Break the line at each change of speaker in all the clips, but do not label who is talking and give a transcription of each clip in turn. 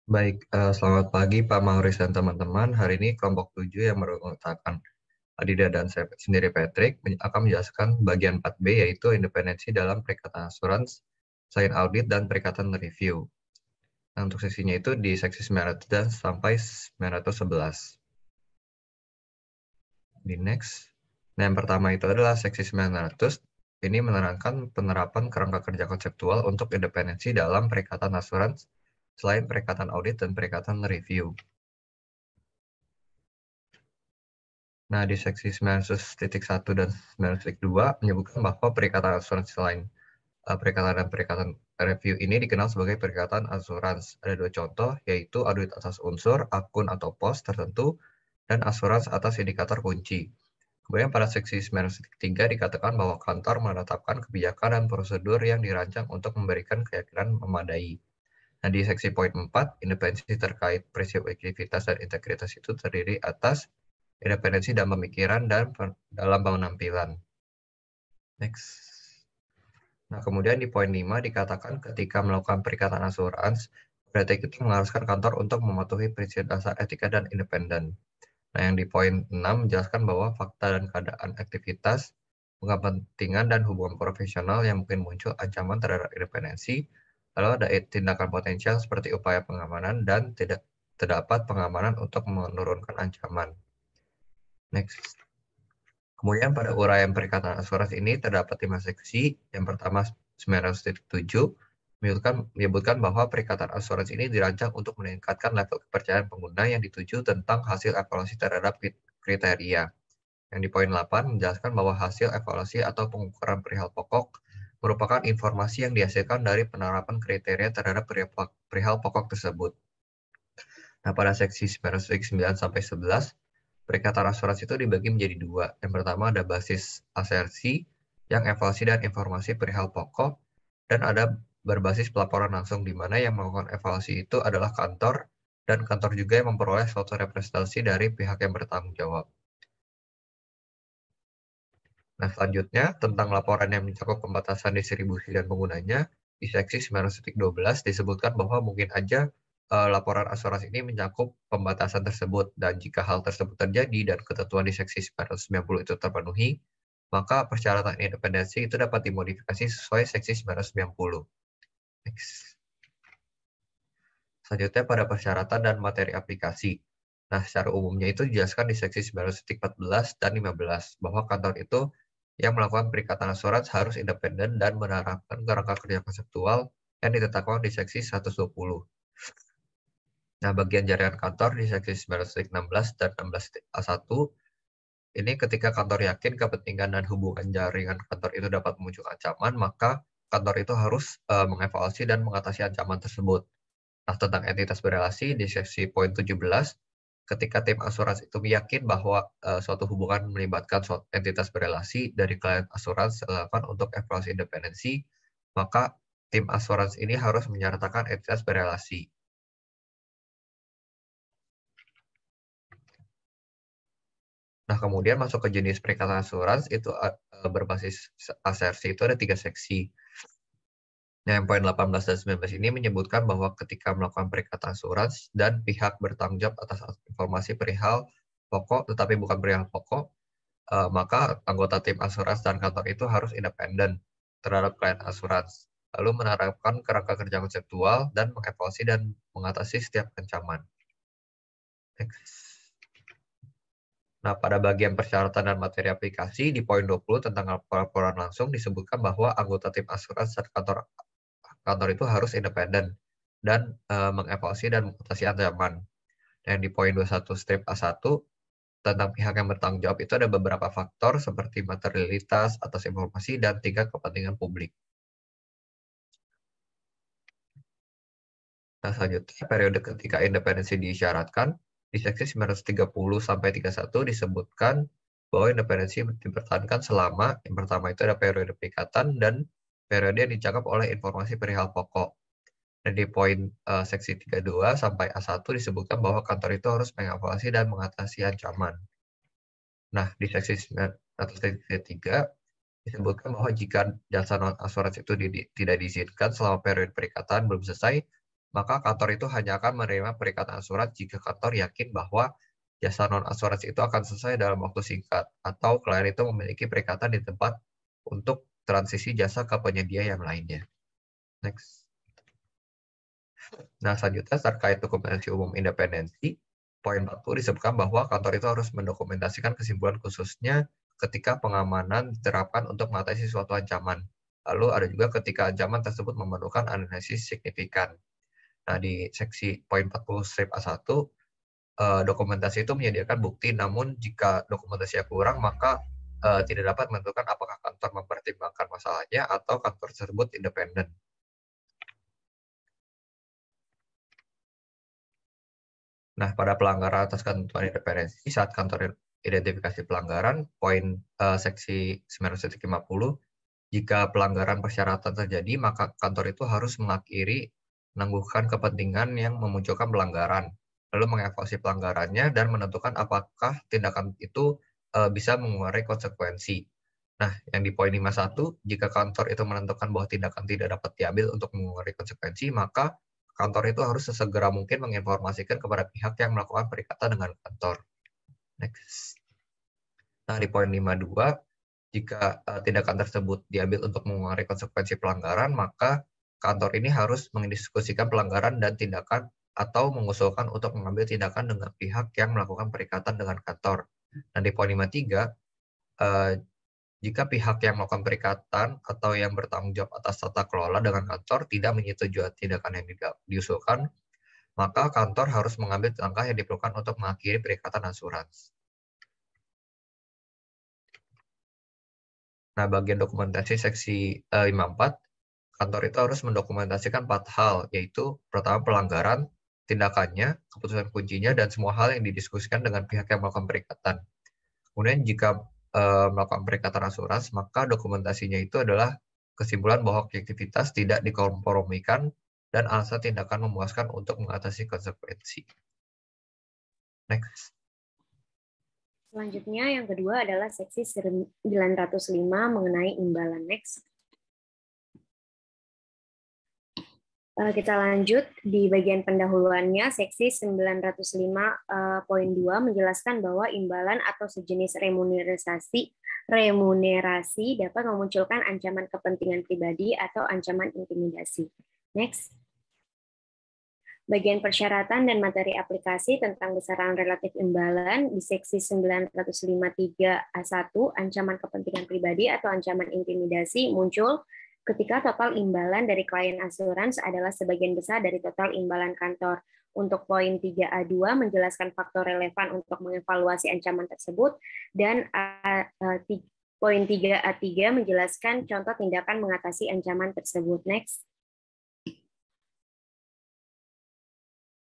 Baik, selamat pagi Pak Mauris dan teman-teman. Hari ini kelompok 7 yang mengutamakan Adida dan saya sendiri Patrick akan menjelaskan bagian 4B yaitu independensi dalam perikatan asuransi, selain audit dan perikatan review. Nah, untuk sesinya itu di seksi 900 sampai 911. Di next. Nah, yang pertama itu adalah seksi 900. Ini menerangkan penerapan kerangka kerja konseptual untuk independensi dalam perikatan asuransi, selain perikatan audit dan perikatan review. Nah, di seksi 900.1 dan 900.2 menyebutkan bahwa perikatan asuransi selain perikatan dan perikatan review ini dikenal sebagai perikatan asuransi. Ada dua contoh, yaitu audit atas unsur, akun atau pos tertentu, dan asuransi atas indikator kunci. Kemudian pada seksi 900.3 dikatakan bahwa kantor menetapkan kebijakan dan prosedur yang dirancang untuk memberikan keyakinan memadai. Nah, di seksi poin 4, independensi terkait prinsip objektivitas dan integritas itu terdiri atas independensi dalam pemikiran dan dalam penampilan. Next. Nah, kemudian di poin 5 dikatakan ketika melakukan perikatan asuransi, berarti itu mengharuskan kantor untuk mematuhi prinsip dasar etika dan independen. Nah, yang di poin 6 menjelaskan bahwa fakta dan keadaan aktivitas, kepentingan dan hubungan profesional yang mungkin muncul ancaman terhadap independensi, lalu ada tindakan potensial seperti upaya pengamanan dan tidak terdapat pengamanan untuk menurunkan ancaman. Next. Kemudian pada uraian perikatan asuransi ini terdapat 5 seksi. Yang pertama 900.7 menyebutkan bahwa perikatan asuransi ini dirancang untuk meningkatkan level kepercayaan pengguna yang dituju tentang hasil evaluasi terhadap kriteria. Yang di poin 8 menjelaskan bahwa hasil evaluasi atau pengukuran perihal pokok merupakan informasi yang dihasilkan dari penerapan kriteria terhadap perihal pokok tersebut. Nah, pada seksi 909 sampai 11, perikatan asuransi itu dibagi menjadi dua. Yang pertama ada basis asersi, yang evaluasi dan informasi perihal pokok, dan ada berbasis pelaporan langsung, di mana yang melakukan evaluasi itu adalah kantor, dan kantor juga yang memperoleh suatu representasi dari pihak yang bertanggung jawab. Nah, selanjutnya, tentang laporan yang mencakup pembatasan distribusi dan penggunanya, di seksi 912 disebutkan bahwa mungkin aja laporan asuransi ini mencakup pembatasan tersebut, dan jika hal tersebut terjadi dan ketentuan di seksi 990 itu terpenuhi, maka persyaratan independensi itu dapat dimodifikasi sesuai seksi 990. Next. Selanjutnya pada persyaratan dan materi aplikasi. Nah, secara umumnya itu dijelaskan di seksi 914 dan 15 bahwa kantor itu yang melakukan perikatan asuransi harus independen dan menerapkan kerangka kerja konseptual yang ditetapkan di seksi 120. Nah, bagian jaringan kantor di seksi 916 dan 16A1 ini ketika kantor yakin kepentingan dan hubungan jaringan kantor itu dapat memuncul ancaman, maka kantor itu harus mengevaluasi dan mengatasi ancaman tersebut. Nah, tentang entitas berelasi di seksi poin 17, ketika tim asuransi itu yakin bahwa suatu hubungan melibatkan suatu entitas berelasi dari klien asuransi dilakukan untuk evaluasi independensi, maka tim asuransi ini harus menyertakan entitas berelasi. Nah, kemudian masuk ke jenis perikatan asuransi itu berbasis asersi itu ada 3 seksi. Nah, yang poin 18 dan 19 ini menyebutkan bahwa ketika melakukan perikatan asuransi dan pihak bertanggung jawab atas informasi perihal pokok tetapi bukan perihal pokok, maka anggota tim asuransi dan kantor itu harus independen terhadap klien asuransi, lalu menerapkan kerangka kerja konseptual dan mengevaluasi dan mengatasi setiap ancaman. Next. Nah, pada bagian persyaratan dan materi aplikasi di poin 20 tentang laporan langsung disebutkan bahwa anggota tim asuransi dan kantor itu harus independen dan mengevaluasi dan mengatasi ancaman. Dan di poin 21 strip A1 tentang pihak yang bertanggung jawab itu ada beberapa faktor seperti materialitas, atas informasi, dan 3 kepentingan publik. Nah, selanjutnya periode ketika independensi disyaratkan di seksi 930 sampai 31 disebutkan bahwa independensi dipertahankan selama yang pertama itu ada periode perikatan dan periode yang dicakup oleh informasi perihal pokok. Dan di poin seksi 32 sampai A1 disebutkan bahwa kantor itu harus mengevaluasi dan mengatasi ancaman. Nah, di seksi 903 disebutkan bahwa jika jasa non asuransi itu tidak diizinkan selama periode perikatan belum selesai, maka kantor itu hanya akan menerima perikatan asuransi jika kantor yakin bahwa jasa non-asuransi itu akan selesai dalam waktu singkat, atau klien itu memiliki perikatan di tempat untuk transisi jasa ke penyedia yang lainnya. Next. Nah, selanjutnya terkait dokumentasi umum independensi, poin 40 disebutkan bahwa kantor itu harus mendokumentasikan kesimpulan khususnya ketika pengamanan diterapkan untuk mengatasi suatu ancaman. Lalu ada juga ketika ancaman tersebut memerlukan analisis signifikan. Nah, di seksi poin 40 strip A1, dokumentasi itu menyediakan bukti, namun jika dokumentasinya kurang, maka tidak dapat menentukan apakah kantor mempertimbangkan masalahnya atau kantor tersebut independen. Nah, pada pelanggaran atas ketentuan independensi, saat kantor identifikasi pelanggaran, poin seksi 950, jika pelanggaran persyaratan terjadi, maka kantor itu harus menangguhkan kepentingan yang memunculkan pelanggaran, lalu mengevaluasi pelanggarannya dan menentukan apakah tindakan itu bisa mengurangi konsekuensi. Nah, yang di poin 51, jika kantor itu menentukan bahwa tindakan tidak dapat diambil untuk mengurangi konsekuensi, maka kantor itu harus sesegera mungkin menginformasikan kepada pihak yang melakukan perikatan dengan kantor. Next. Nah, di poin 52, jika tindakan tersebut diambil untuk mengurangi konsekuensi pelanggaran, maka kantor ini harus mendiskusikan pelanggaran dan tindakan atau mengusulkan untuk mengambil tindakan dengan pihak yang melakukan perikatan dengan kantor. Dan di poin 53, jika pihak yang melakukan perikatan atau yang bertanggung jawab atas tata kelola dengan kantor tidak menyetujui tindakan yang diusulkan, maka kantor harus mengambil langkah yang diperlukan untuk mengakhiri perikatan asuransi. Nah, bagian dokumentasi seksi 54, kantor itu harus mendokumentasikan 4 hal, yaitu pertama pelanggaran, tindakannya, keputusan kuncinya, dan semua hal yang didiskusikan dengan pihak yang melakukan perikatan. Kemudian jika melakukan perikatan asuransi, maka dokumentasinya itu adalah kesimpulan bahwa aktivitas tidak dikompromikan dan alasan tindakan memuaskan untuk mengatasi konsekuensi. Next.
Selanjutnya yang kedua adalah seksi 905 mengenai imbalan. Next. Kita lanjut di bagian pendahuluannya, seksi 905.2 menjelaskan bahwa imbalan atau sejenis remunerasi dapat memunculkan ancaman kepentingan pribadi atau ancaman intimidasi. Next. Bagian persyaratan dan materi aplikasi tentang besaran relatif imbalan di seksi 905.3A1, ancaman kepentingan pribadi atau ancaman intimidasi muncul ketika total imbalan dari klien asuransi adalah sebagian besar dari total imbalan kantor. Untuk poin 3A2 menjelaskan faktor relevan untuk mengevaluasi ancaman tersebut, dan poin 3A3 menjelaskan contoh tindakan mengatasi ancaman tersebut. Next.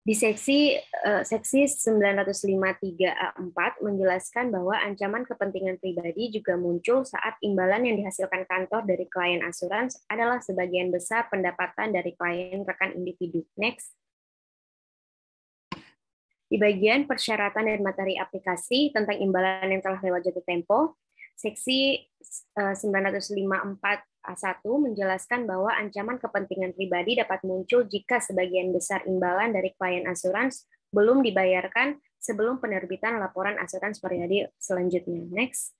Di seksi 905.3A4 menjelaskan bahwa ancaman kepentingan pribadi juga muncul saat imbalan yang dihasilkan kantor dari klien asuransi adalah sebagian besar pendapatan dari klien rekan individu. Next. Di bagian persyaratan dan materi aplikasi tentang imbalan yang telah lewat jatuh tempo, seksi 905.4A1 menjelaskan bahwa ancaman kepentingan pribadi dapat muncul jika sebagian besar imbalan dari klien asuransi belum dibayarkan sebelum penerbitan laporan asuransi periode selanjutnya. Next.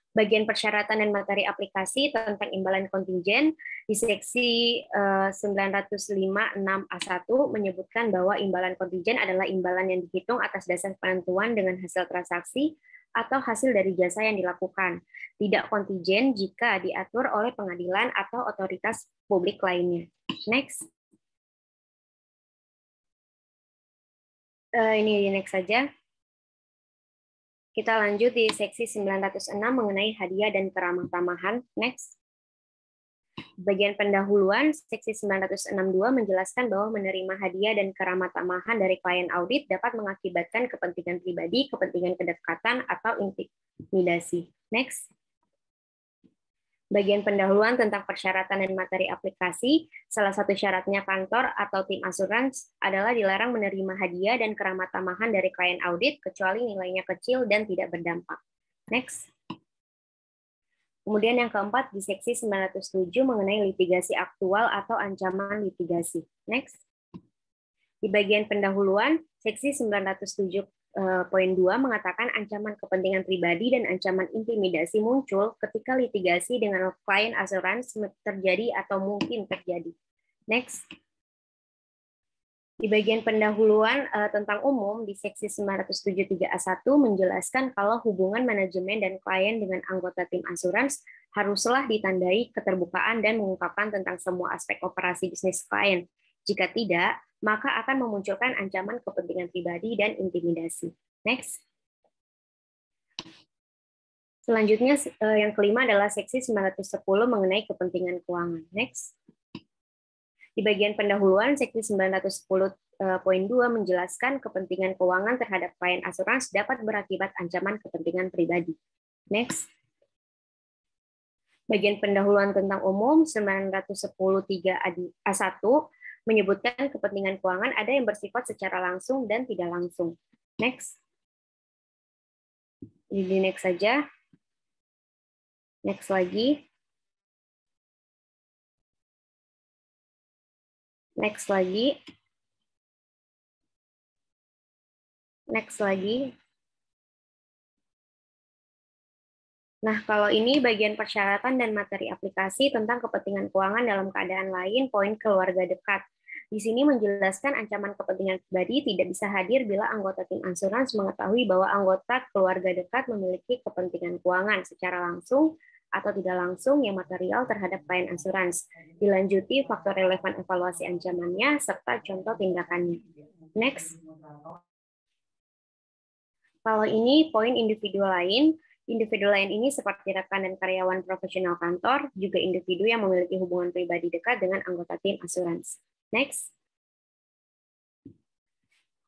Bagian persyaratan dan materi aplikasi tentang imbalan kontingen di seksi 905.6A1 menyebutkan bahwa imbalan kontingen adalah imbalan yang dihitung atas dasar penentuan dengan hasil transaksi atau hasil dari jasa yang dilakukan, tidak kontingen jika diatur oleh pengadilan atau otoritas publik lainnya. Next. Ini next saja. Kita lanjut di seksi 906 mengenai hadiah dan keramah-tamahan. Next. Bagian pendahuluan, seksi 906.2 menjelaskan bahwa menerima hadiah dan keramah-tamahan dari klien audit dapat mengakibatkan kepentingan pribadi, kepentingan kedekatan, atau intimidasi. Next. Bagian pendahuluan tentang persyaratan dan materi aplikasi, salah satu syaratnya kantor atau tim asuransi adalah dilarang menerima hadiah dan keramah-tamahan dari klien audit kecuali nilainya kecil dan tidak berdampak. Next. Kemudian yang keempat di seksi 907 mengenai litigasi aktual atau ancaman litigasi. Next. Di bagian pendahuluan, seksi 907.2 mengatakan ancaman kepentingan pribadi dan ancaman intimidasi muncul ketika litigasi dengan klien asuransi terjadi atau mungkin terjadi. Next. Di bagian pendahuluan tentang umum, di seksi 973A1 menjelaskan kalau hubungan manajemen dan klien dengan anggota tim asurans haruslah ditandai keterbukaan dan mengungkapkan tentang semua aspek operasi bisnis klien. Jika tidak, maka akan memunculkan ancaman kepentingan pribadi dan intimidasi. Next. Selanjutnya, yang kelima adalah seksi 910 mengenai kepentingan keuangan. Next. Di bagian pendahuluan, seksi 910.2 menjelaskan kepentingan keuangan terhadap klien asuransi dapat berakibat ancaman kepentingan pribadi. Next. Bagian pendahuluan tentang umum 910.3A1 menyebutkan kepentingan keuangan ada yang bersifat secara langsung dan tidak langsung. Next. Di next saja. Next lagi. Next lagi. Next lagi. Nah, kalau ini bagian persyaratan dan materi aplikasi tentang kepentingan keuangan dalam keadaan lain, poin keluarga dekat. Di sini menjelaskan ancaman kepentingan pribadi tidak bisa hadir bila anggota tim asuransi mengetahui bahwa anggota keluarga dekat memiliki kepentingan keuangan secara langsung atau tidak langsung yang material terhadap klien asuransi. Dilanjuti faktor relevan evaluasi ancamannya serta contoh tindakannya. Next. Kalau ini poin individu lain ini seperti rekan dan karyawan profesional kantor, juga individu yang memiliki hubungan pribadi dekat dengan anggota tim asuransi. Next.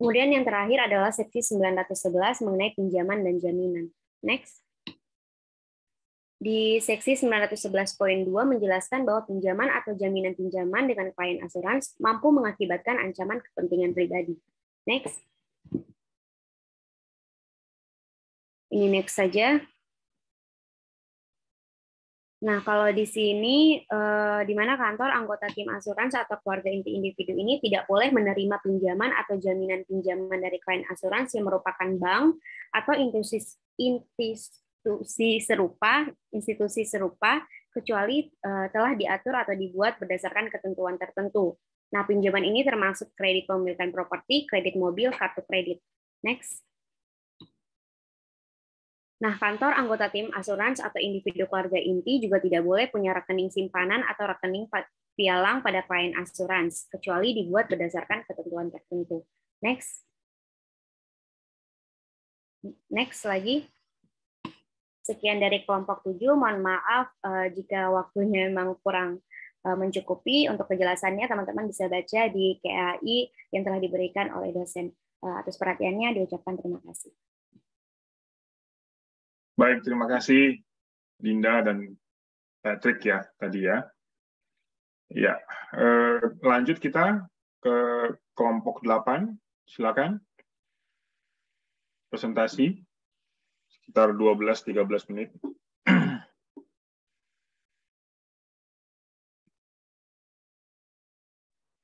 Kemudian yang terakhir adalah seksi 911 mengenai pinjaman dan jaminan. Next. Di seksi 911.2 menjelaskan bahwa pinjaman atau jaminan pinjaman dengan klien asuransi mampu mengakibatkan ancaman kepentingan pribadi. Next. Ini next saja. Nah, kalau di sini, di mana kantor anggota tim asuransi atau keluarga inti individu ini tidak boleh menerima pinjaman atau jaminan pinjaman dari klien asuransi yang merupakan bank atau institusi serupa, kecuali telah diatur atau dibuat berdasarkan ketentuan tertentu. Nah, pinjaman ini termasuk kredit pemilikan properti, kredit mobil, kartu kredit. Next. Nah, kantor anggota tim asuransi atau individu keluarga inti juga tidak boleh punya rekening simpanan atau rekening pialang pada klien asuransi, kecuali dibuat berdasarkan ketentuan tertentu. Next. Next lagi. Sekian dari kelompok 7. Mohon maaf jika waktunya memang kurang mencukupi. Untuk penjelasannya, teman-teman bisa baca di KAI yang telah diberikan oleh dosen. Atas perhatiannya, diucapkan terima kasih.
Baik, terima kasih Dinda dan Patrick ya tadi ya. Ya, lanjut kita ke kelompok 8. Silakan. Presentasi sekitar 12-13 menit.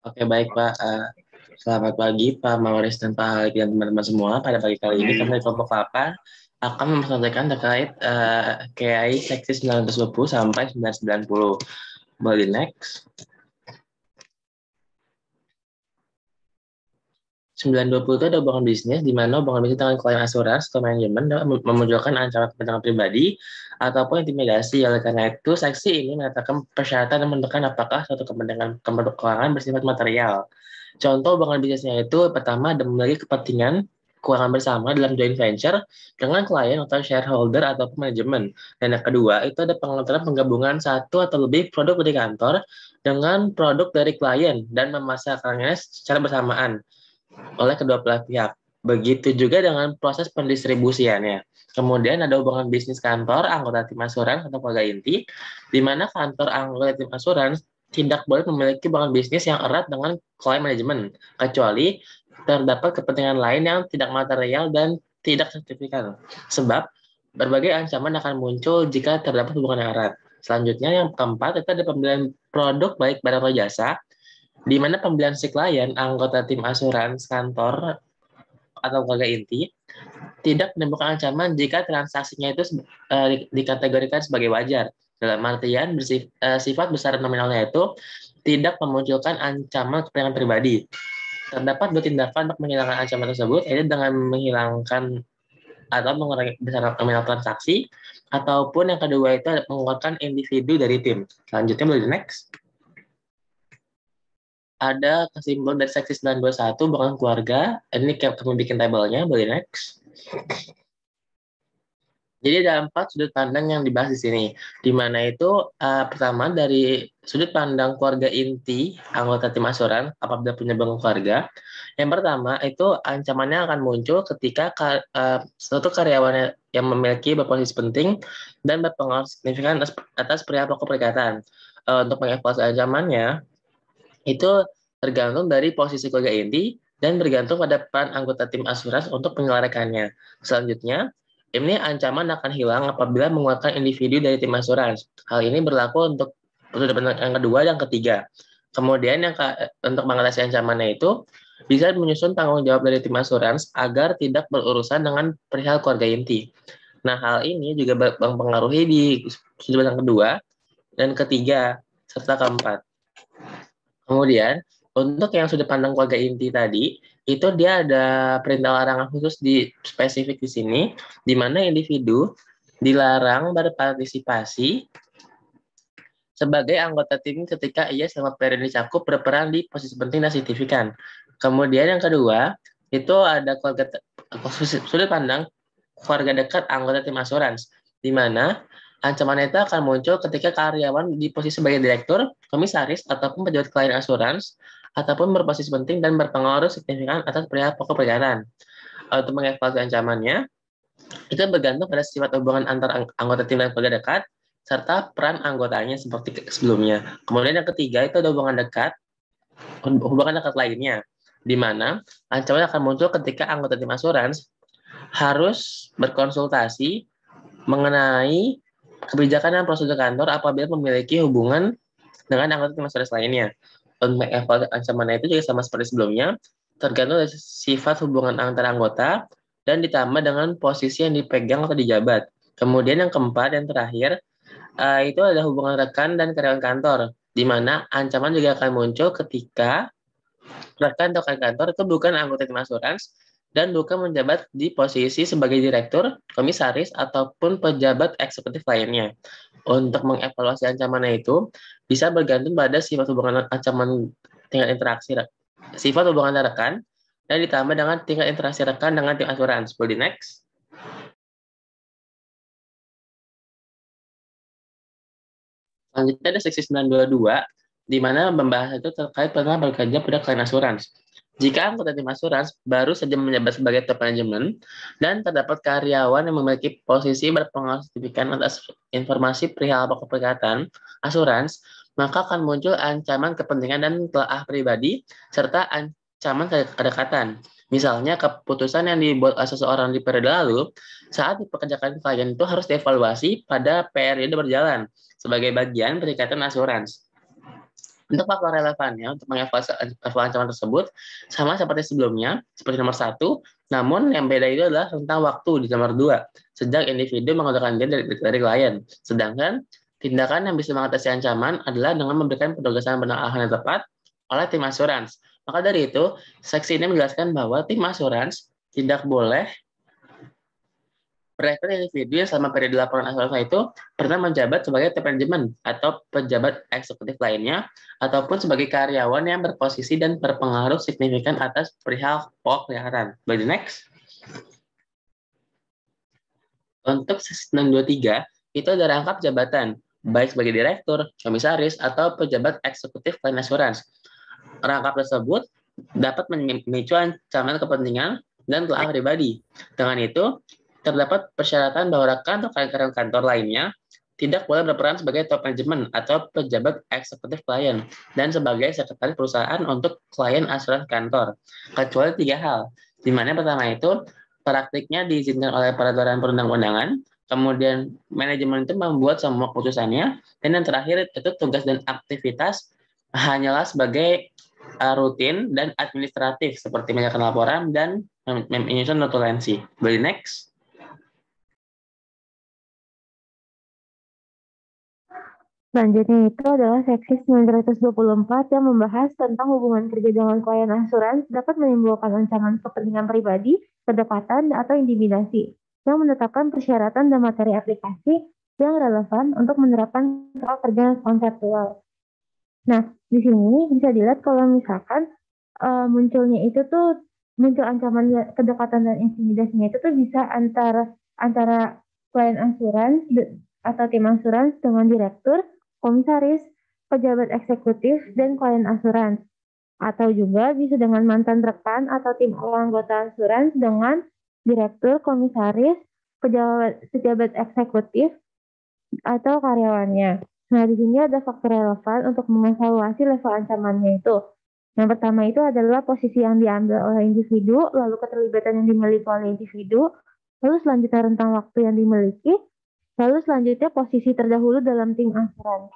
Oke, baik Pak. Selamat pagi Pak Mauris dan Pak Halik dan teman-teman semua. Pada pagi kali ini kami dari kelompok 8 akan mempresentasikan terkait KAI seksi 920 sampai 990. Boleh next. 920 itu ada hubungan bisnis, di mana hubungan bisnis dengan klien asuransi atau manajemen dapat memunculkan ancaman kepentingan pribadi ataupun intimidasi. Oleh karena itu, seksi ini mengatakan persyaratan dan menentukan apakah suatu kepentingan keuangan bersifat material. Contoh hubungan bisnisnya itu pertama ada memiliki kepentingan keuangan bersama dalam joint venture dengan klien atau shareholder ataupun manajemen. Dan yang kedua itu ada penggabungan satu atau lebih produk dari kantor dengan produk dari klien dan memasarkannya secara bersamaan oleh kedua belah pihak. Begitu juga dengan proses pendistribusiannya. Kemudian ada hubungan bisnis kantor, anggota tim asuransi atau keluarga inti, di mana kantor anggota tim asuransi tidak boleh memiliki hubungan bisnis yang erat dengan klien manajemen, kecuali terdapat kepentingan lain yang tidak material dan tidak signifikan. Sebab berbagai ancaman akan muncul jika terdapat hubungan yang erat. Selanjutnya, yang keempat, itu ada pembelian produk baik barang atau jasa, di mana pembelian si klien, anggota tim asuransi, kantor, atau keluarga inti, tidak menimbulkan ancaman jika transaksinya itu dikategorikan sebagai wajar. Dalam artian, sifat besar nominalnya itu tidak memunculkan ancaman kepentingan pribadi. Terdapat dua tindakan untuk menghilangkan ancaman tersebut, yaitu dengan menghilangkan atau mengurangi besar nominal transaksi, ataupun yang kedua itu mengeluarkan individu dari tim. Selanjutnya boleh next. Ada kesimpulan dari seksi 921 bukan keluarga. Ini kami bikin tabelnya, boleh next. Jadi ada 4 sudut pandang yang dibahas di sini. Di mana itu pertama dari sudut pandang keluarga inti anggota tim asuran apabila punya bangun keluarga. Yang pertama itu ancamannya akan muncul ketika suatu karyawan yang memiliki berposisi penting dan berpengaruh signifikan atas perihal pokok perikatan. Untuk mengevaluasi ancamannya itu tergantung dari posisi keluarga inti dan bergantung pada peran anggota tim asuransi untuk menyelesaikannya. Selanjutnya, ini ancaman akan hilang apabila mengeluarkan individu dari tim asuransi. Hal ini berlaku untuk sudut pandang yang kedua dan ketiga. Kemudian untuk mengatasi ancamannya itu bisa menyusun tanggung jawab dari tim asuransi agar tidak berurusan dengan perihal keluarga inti. Nah, hal ini juga mempengaruhi di sudut pandang kedua dan ketiga serta keempat. Kemudian untuk yang sudut pandang keluarga inti tadi, itu dia ada perintah larangan khusus di spesifik di sini, di mana individu dilarang berpartisipasi sebagai anggota tim ketika ia selama periode dicakup berperan di posisi penting dan signifikan. Kemudian yang kedua, itu ada sudut pandang keluarga dekat anggota tim asuransi, di mana ancaman itu akan muncul ketika karyawan di posisi sebagai direktur, komisaris, ataupun pejabat klien asuransi, ataupun berposisi penting dan berpengaruh signifikan atas perihal pokok perikatan. Untuk mengevaluasi ancamannya, itu bergantung pada sifat hubungan antara anggota tim dan keluarga dekat, serta peran anggotanya seperti sebelumnya. Kemudian yang ketiga itu ada hubungan dekat lainnya, di mana ancaman akan muncul ketika anggota tim asuransi harus berkonsultasi mengenai kebijakan dan prosedur kantor apabila memiliki hubungan dengan anggota tim asuransi lainnya. Untuk mengevaluasi ancaman itu juga sama seperti sebelumnya, tergantung dari sifat hubungan antara anggota dan ditambah dengan posisi yang dipegang atau dijabat. Kemudian yang keempat, yang terakhir, itu ada hubungan rekan dan karyawan kantor, di mana ancaman juga akan muncul ketika rekan atau kantor itu bukan anggota tim asuransi dan bukan menjabat di posisi sebagai direktur, komisaris, ataupun pejabat eksekutif lainnya. Untuk mengevaluasi ancamannya itu bisa bergantung pada sifat hubungan ancaman tingkat interaksi sifat hubungan rekan dan ditambah dengan tingkat interaksi rekan dengan tim asuransi. Boleh next. Selanjutnya ada seksi 922 di mana membahas itu terkait pernah bekerja pada klien asuransi. Jika anggota tim asuransi baru saja menjabat sebagai top manajemen dan terdapat karyawan yang memiliki posisi berpengaruh signifikan atas informasi perihal pokok perikatan asuransi, maka akan muncul ancaman kepentingan dan telah pribadi serta ancaman kedekatan. Misalnya keputusan yang dibuat seseorang di periode lalu saat dipekerjakan klien itu harus dievaluasi pada periode berjalan sebagai bagian perikatan asuransi. Untuk faktor relevannya untuk mengevaluasi ancaman tersebut sama seperti sebelumnya, seperti nomor 1, namun yang beda itu adalah tentang waktu di nomor 2, sejak individu menggunakan diri dari klien. Sedangkan tindakan yang bisa mengatasi ancaman adalah dengan memberikan penugasan penanganan yang tepat oleh tim asuransi. Maka dari itu, seksi ini menjelaskan bahwa tim asuransi tidak boleh merekrut individu yang selama periode laporan asuransi itu pernah menjabat sebagai top manajemen atau pejabat eksekutif lainnya, ataupun sebagai karyawan yang berposisi dan berpengaruh signifikan atas perihal pokok perikatan. By the next. Untuk seksi 623, itu ada rangkap jabatan, baik sebagai direktur, komisaris, atau pejabat eksekutif klien asuransi. Rangkap tersebut dapat memicu ancaman kepentingan dan telah pribadi. Dengan itu, terdapat persyaratan bahwa rekan atau karyawan kantor lainnya tidak boleh berperan sebagai top manajemen atau pejabat eksekutif klien dan sebagai sekretaris perusahaan untuk klien asuransi kantor, kecuali 3 hal, di mana pertama itu praktiknya diizinkan oleh peraturan perundang-undangan, kemudian manajemen itu membuat semua keputusannya, dan yang terakhir itu tugas dan aktivitas hanyalah sebagai rutin dan administratif seperti menyiapkan laporan dan menyusun notulensi. Boleh next.
Selanjutnya itu adalah seksi 924 yang membahas tentang hubungan kerja dengan klien asuransi dapat menimbulkan ancaman kepentingan pribadi, kedekatan, atau intimidasi, yang menetapkan persyaratan dan materi aplikasi yang relevan untuk menerapkan soal kerja konseptual. Nah, di sini bisa dilihat kalau misalkan munculnya itu tuh muncul ancaman kedekatan dan intimidasinya itu tuh bisa antara klien asuransi atau tim asuransi dengan direktur, komisaris, pejabat eksekutif, dan klien asuransi. Atau juga bisa dengan mantan rekan atau tim anggota asuransi dengan direktur, komisaris, pejabat eksekutif, atau karyawannya. Nah, di sini ada faktor relevan untuk mengevaluasi level ancamannya itu. Yang pertama itu adalah posisi yang diambil oleh individu, lalu keterlibatan yang dimiliki oleh individu, lalu selanjutnya rentang waktu yang dimiliki, lalu selanjutnya posisi terdahulu dalam tim asuransi.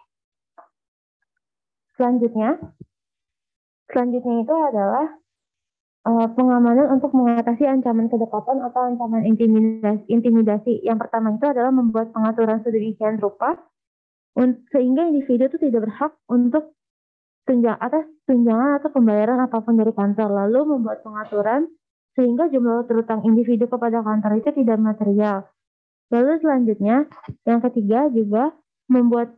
Selanjutnya itu adalah pengamanan untuk mengatasi ancaman kedekatan atau ancaman intimidasi. Yang pertama itu adalah membuat pengaturan sedemikian rupa sehingga individu itu tidak berhak untuk tunjangan atau pembayaran apapun dari kantor, lalu membuat pengaturan sehingga jumlah terutang individu kepada kantor itu tidak material. Lalu selanjutnya, yang ketiga juga membuat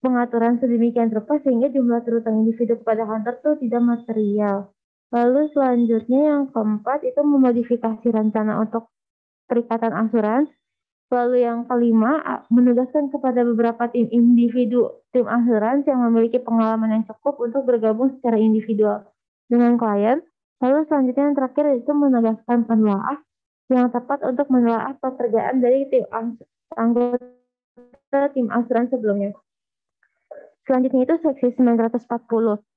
pengaturan sedemikian rupa sehingga jumlah terutang individu kepada kantor itu tidak material. Lalu selanjutnya yang keempat itu memodifikasi rencana untuk perikatan asuransi. Lalu yang kelima, menugaskan kepada beberapa tim asuransi yang memiliki pengalaman yang cukup untuk bergabung secara individual dengan klien. Lalu selanjutnya yang terakhir itu menugaskan penelaah yang tepat untuk menelaah pekerjaan dari anggota tim asuransi sebelumnya. Selanjutnya itu seksi 940.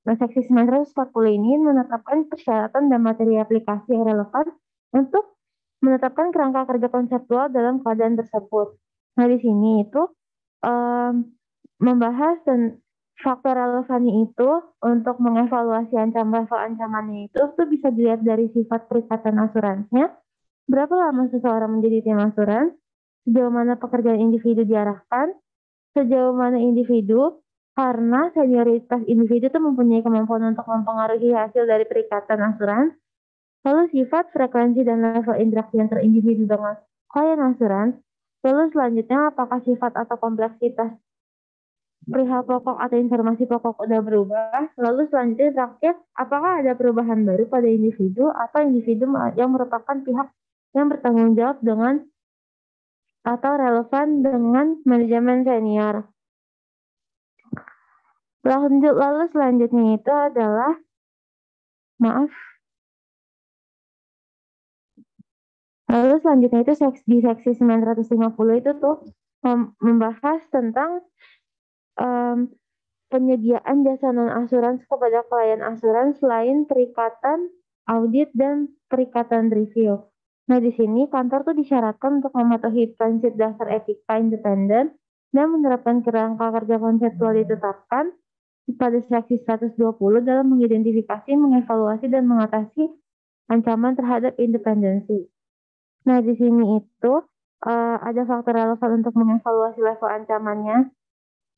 Nah, seksi 940 ini menetapkan persyaratan dan materi aplikasi yang relevan untuk menetapkan kerangka kerja konseptual dalam keadaan tersebut. Nah, di sini itu membahas dan faktor relevannya itu untuk mengevaluasi ancamannya itu bisa dilihat dari sifat perikatan asuransinya, berapa lama seseorang menjadi tim asuransi, sejauh mana pekerjaan individu diarahkan, sejauh mana individu karena senioritas individu itu mempunyai kemampuan untuk mempengaruhi hasil dari perikatan asuransi. Lalu sifat, frekuensi, dan level interaksi antar individu dengan klien asuransi. Lalu selanjutnya, apakah sifat atau kompleksitas perihal pokok atau informasi pokok sudah berubah. Lalu selanjutnya terakhir, apakah ada perubahan baru pada individu atau individu yang merupakan pihak yang bertanggung jawab dengan atau relevan dengan manajemen senior. Lalu selanjutnya itu adalah, Lalu selanjutnya itu di seksi 950 itu tuh membahas tentang penyediaan jasa non-asuransi kepada klien asuransi selain perikatan audit dan perikatan review. Nah, di sini kantor tuh disyaratkan untuk mematuhi prinsip dasar etika independen dan menerapkan kerangka kerja konseptual ditetapkan pada seksi 120 dalam mengidentifikasi, mengevaluasi, dan mengatasi ancaman terhadap independensi. Nah, di sini itu ada faktor relevan untuk mengevaluasi level ancamannya.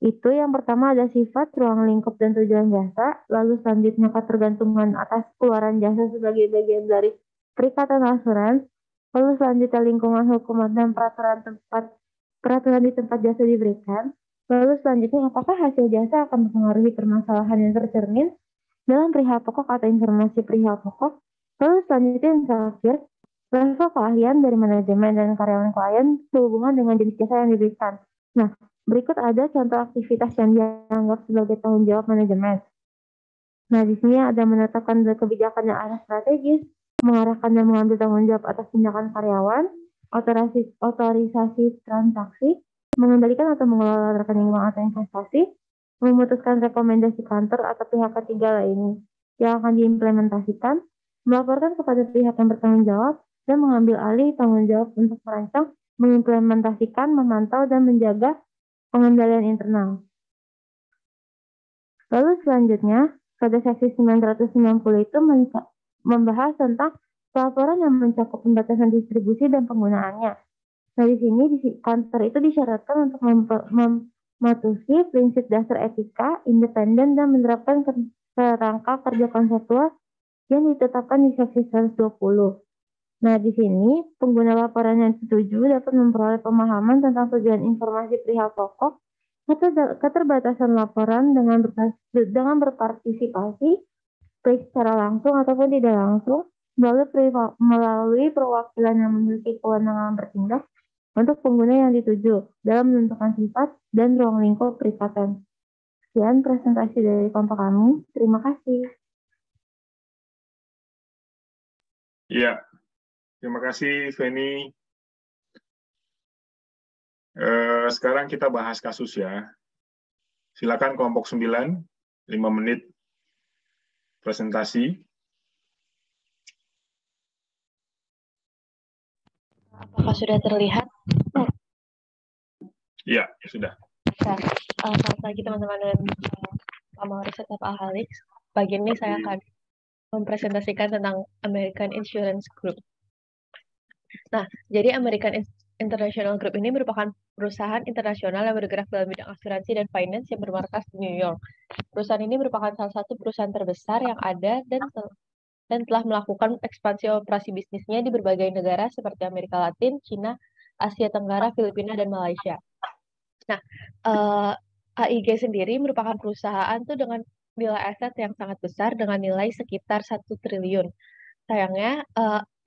Itu yang pertama ada sifat, ruang lingkup, dan tujuan jasa. Lalu selanjutnya ketergantungan atas keluaran jasa sebagai bagian dari perikatan asuransi. Lalu selanjutnya lingkungan hukum dan peraturan di tempat jasa diberikan. Lalu selanjutnya apakah hasil jasa akan mempengaruhi permasalahan yang tercermin dalam perihal pokok atau informasi perihal pokok. Lalu selanjutnya yang terakhir, level keahlian dari manajemen dan karyawan klien sehubungan dengan jenis jasa yang diberikan. Nah, berikut ada contoh aktivitas yang dianggap sebagai tanggung jawab manajemen. Nah, di sini ada menetapkan kebijakan yang arah strategis, mengarahkan dan mengambil tanggung jawab atas tindakan karyawan, otorisasi transaksi, mengendalikan atau mengelola rekening uang atau investasi, memutuskan rekomendasi kantor atau pihak ketiga lainnya yang akan diimplementasikan, melaporkan kepada pihak yang bertanggung jawab, dan mengambil alih tanggung jawab untuk merancang, mengimplementasikan, memantau, dan menjaga pengendalian internal. Lalu selanjutnya, pada seksi 990 itu membahas tentang pelaporan yang mencakup pembatasan distribusi dan penggunaannya. Nah, di sini kantor itu disyaratkan untuk mematuhi prinsip dasar etika, independen, dan menerapkan kerangka kerja konseptual yang ditetapkan di seksi 120. Nah, di sini pengguna laporan yang setuju dapat memperoleh pemahaman tentang tujuan informasi perihal pokok atau keterbatasan laporan dengan berpartisipasi, baik secara langsung ataupun tidak langsung, melalui perwakilan yang memiliki kewenangan bertindak untuk pengguna yang dituju dalam menentukan sifat dan ruang lingkup perikatan. Sekian presentasi dari kelompok kami. Terima kasih.
Ya, terima kasih Feni. Sekarang kita bahas kasus ya. Silakan kelompok 9, 5 menit presentasi.
Apakah sudah terlihat?
Ya, sudah.
Selamat pagi teman-teman dan Pak Mauris serta Pak Halix. Pagi ini saya akan mempresentasikan tentang American Insurance Group. Nah, jadi American International Group ini merupakan perusahaan internasional yang bergerak dalam bidang asuransi dan finance yang bermarkas di New York. Perusahaan ini merupakan salah satu perusahaan terbesar yang ada dan telah melakukan ekspansi operasi bisnisnya di berbagai negara seperti Amerika Latin, Cina, Asia Tenggara, Filipina, dan Malaysia. Nah, AIG sendiri merupakan perusahaan tuh dengan nilai aset yang sangat besar dengan nilai sekitar 1 triliun. Sayangnya,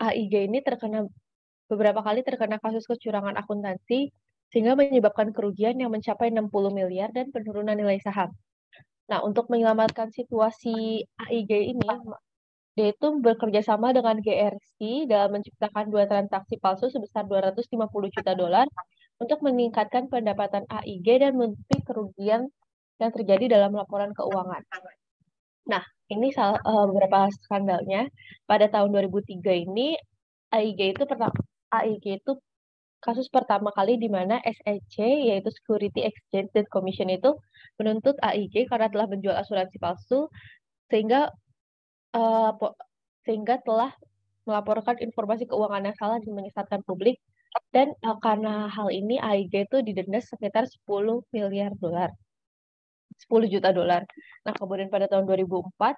AIG ini beberapa kali terkena kasus kecurangan akuntansi sehingga menyebabkan kerugian yang mencapai 60 miliar dan penurunan nilai saham. Nah, untuk menyelamatkan situasi AIG ini, dia itu bekerja sama dengan GRC dalam menciptakan 2 transaksi palsu sebesar $250 juta untuk meningkatkan pendapatan AIG dan menutupi kerugian yang terjadi dalam laporan keuangan. Nah, ini beberapa skandalnya. Pada tahun 2003 ini, AIG itu kasus pertama kali di mana SEC, yaitu Security Exchange and Commission itu menuntut AIG karena telah menjual asuransi palsu, sehingga telah melaporkan informasi keuangan yang salah dan menyesatkan publik. Dan karena hal ini AIG itu didenda sekitar 10 juta dolar. Nah, kemudian pada tahun 2004,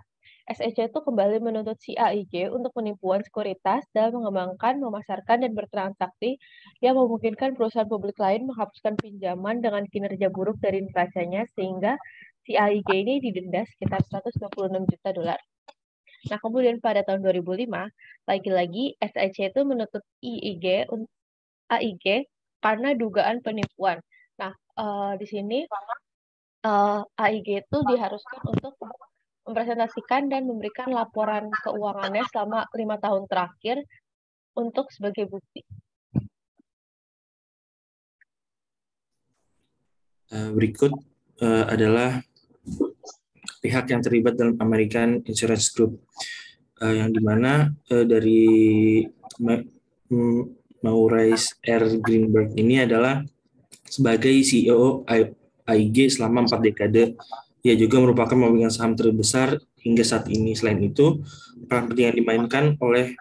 SEC itu kembali menuntut si AIG untuk penipuan sekuritas dalam mengembangkan, memasarkan, dan bertransaksi yang memungkinkan perusahaan publik lain menghapuskan pinjaman dengan kinerja buruk dari neracanya, sehingga si AIG ini didenda sekitar 126 juta dolar. Nah, kemudian pada tahun 2005, lagi-lagi SEC itu menuntut AIG karena dugaan penipuan. Nah, di sini AIG itu diharuskan untuk mempresentasikan dan memberikan laporan keuangannya selama 5 tahun terakhir untuk sebagai bukti.
Berikut adalah pihak yang terlibat dalam American Insurance Group, yang dimana dari Maurice R. Greenberg ini adalah sebagai CEO AIG selama 4 dekade. Ia juga merupakan pemegang saham terbesar hingga saat ini. Selain itu, peran penting yang dimainkan oleh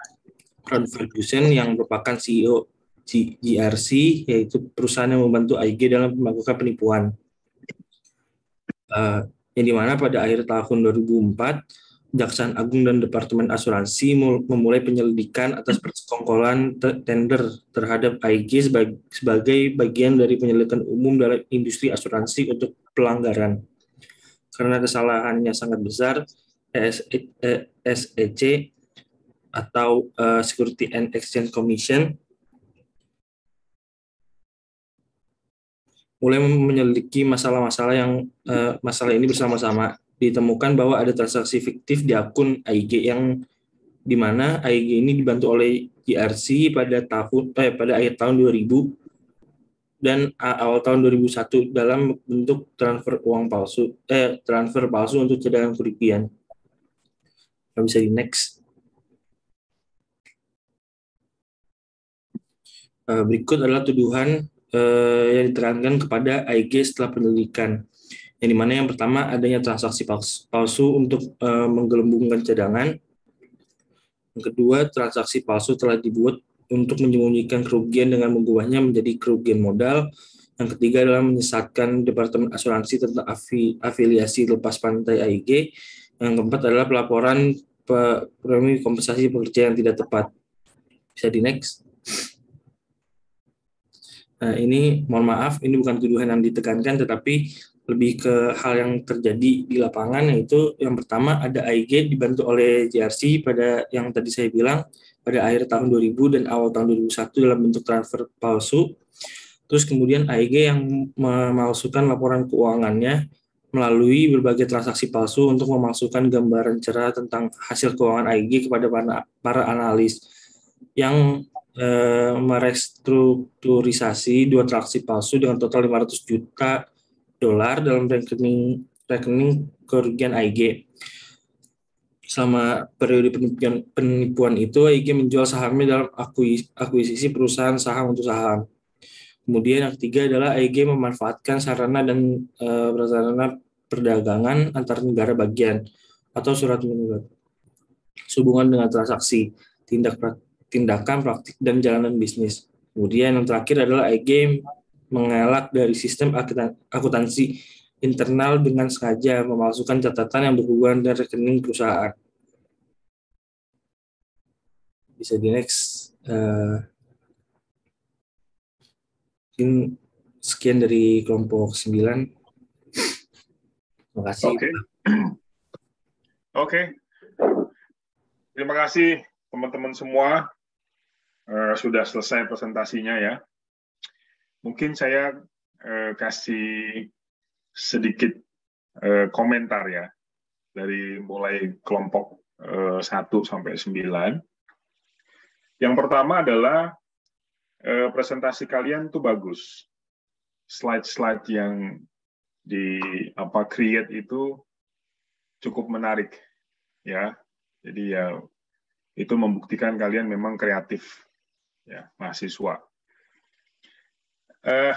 Ron Ferguson yang merupakan CEO GRC, yaitu perusahaan yang membantu AIG dalam melakukan penipuan. Yang dimana pada akhir tahun 2004, Kejaksaan Agung dan Departemen Asuransi memulai penyelidikan atas persekongkolan tender terhadap AIG sebagai bagian dari penyelidikan umum dalam industri asuransi untuk pelanggaran. Karena kesalahannya sangat besar, SEC atau Security and Exchange Commission mulai menyelidiki masalah-masalah masalah ini bersama-sama. Ditemukan bahwa ada transaksi fiktif di akun AIG yang di mana AIG ini dibantu oleh GRC pada akhir tahun 2000 dan awal tahun 2001 dalam bentuk transfer palsu untuk cadangan kerugian. Bisa di next. Berikut adalah tuduhan yang ditekankan kepada AIG setelah penyelidikan. Yang dimana yang pertama adanya transaksi palsu untuk menggelembungkan cadangan. Yang kedua, transaksi palsu telah dibuat untuk menyembunyikan kerugian dengan mengubahnya menjadi kerugian modal. Yang ketiga adalah menyesatkan Departemen Asuransi tentang afiliasi lepas pantai AIG. Yang keempat adalah pelaporan premi kompensasi pekerja yang tidak tepat. Bisa di next. Nah, ini mohon maaf, ini bukan tuduhan yang ditekankan, tetapi lebih ke hal yang terjadi di lapangan, yaitu yang pertama ada AIG dibantu oleh JRC pada yang tadi saya bilang pada akhir tahun 2000 dan awal tahun 2001 dalam bentuk transfer palsu. Terus kemudian AIG yang memalsukan laporan keuangannya melalui berbagai transaksi palsu untuk memalsukan gambaran cerah tentang hasil keuangan AIG kepada para analis yang merestrukturisasi 2 transaksi palsu dengan total $500 juta dalam rekening kerugian AIG. Selama periode penipuan itu, AIG menjual sahamnya dalam akuisisi perusahaan saham untuk saham. Kemudian yang ketiga adalah AIG memanfaatkan sarana dan prasarana perdagangan antar negara bagian atau surat menyurat sehubungan dengan transaksi, tindakan, praktik, dan jalanan bisnis. Kemudian yang terakhir adalah AIG mengelak dari sistem akuntansi internal dengan sengaja memalsukan catatan yang berhubungan dengan rekening perusahaan. Bisa di next. Mungkin sekian dari kelompok 9. Terima kasih.
Oke. Terima kasih teman-teman semua. Sudah selesai presentasinya ya. Mungkin saya kasih sedikit komentar ya, dari mulai kelompok 1 sampai 9. Yang pertama adalah presentasi kalian tuh bagus. Slide-slide yang di create itu cukup menarik ya. Jadi ya itu membuktikan kalian memang kreatif ya, mahasiswa.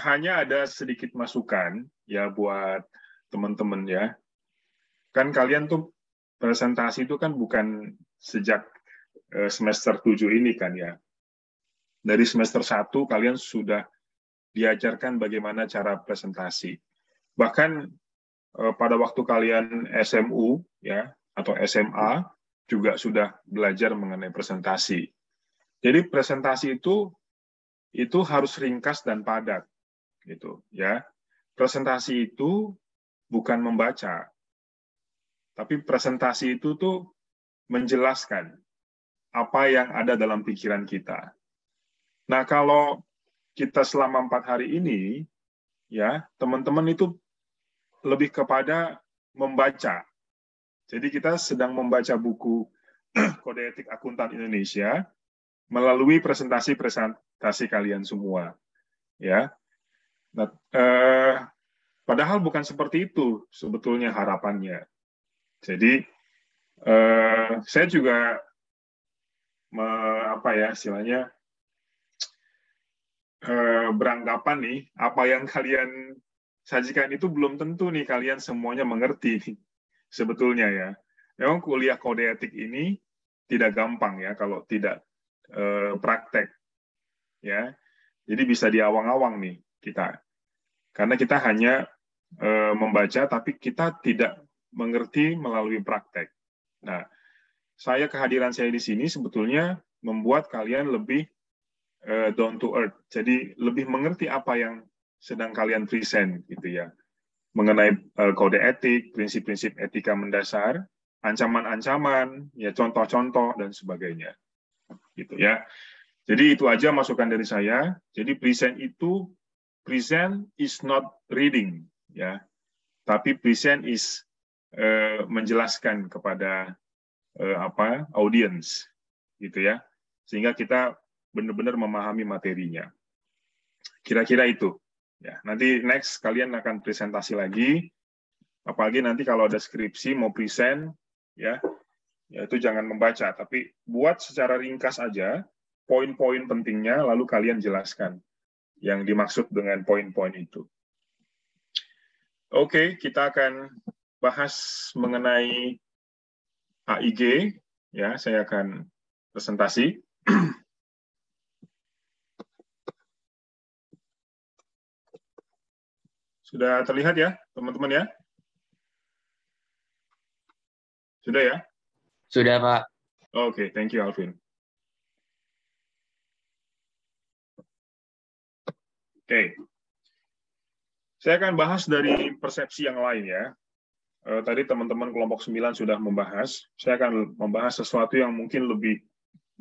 Hanya ada sedikit masukan ya buat teman-teman ya. Kan kalian tuh presentasi itu kan bukan sejak semester 7 ini kan ya. Dari semester 1 kalian sudah diajarkan bagaimana cara presentasi. Bahkan pada waktu kalian SMU ya atau SMA juga sudah belajar mengenai presentasi. Jadi presentasi itu harus ringkas dan padat gitu ya. Presentasi itu bukan membaca, tapi presentasi itu tuh menjelaskan apa yang ada dalam pikiran kita. Nah, kalau kita selama 4 hari ini ya, teman-teman itu lebih kepada membaca. Jadi kita sedang membaca buku Kode Etik Akuntan Indonesia melalui presentasi kalian semua, ya. Nah, padahal bukan seperti itu sebetulnya harapannya. Jadi saya juga istilahnya beranggapan nih apa yang kalian sajikan itu belum tentu nih kalian semuanya mengerti sebetulnya ya. Memang kuliah kode etik ini tidak gampang ya kalau tidak praktek ya. Jadi bisa diawang-awang nih kita. Karena kita hanya membaca tapi kita tidak mengerti melalui praktek. Nah, kehadiran saya di sini sebetulnya membuat kalian lebih down to earth. Jadi lebih mengerti apa yang sedang kalian present gitu ya. Mengenai kode etik, prinsip-prinsip etika mendasar, ancaman-ancaman, ya contoh-contoh dan sebagainya. Gitu ya. Jadi itu aja masukan dari saya. Jadi present is not reading ya. Tapi present is menjelaskan kepada audience gitu ya. Sehingga kita benar-benar memahami materinya. Kira-kira itu. Ya, nanti next kalian akan presentasi lagi. Apalagi nanti kalau ada skripsi mau present ya itu jangan membaca tapi buat secara ringkas aja poin-poin pentingnya, lalu kalian jelaskan yang dimaksud dengan poin-poin itu. Oke, kita akan bahas mengenai AIG. Ya, saya akan presentasi. Sudah terlihat ya, teman-teman ya? Sudah ya?
Sudah, Pak.
Oke, thank you, Alvin. Oke. Saya akan bahas dari persepsi yang lain ya. Tadi teman-teman kelompok 9 sudah membahas. Saya akan membahas sesuatu yang mungkin lebih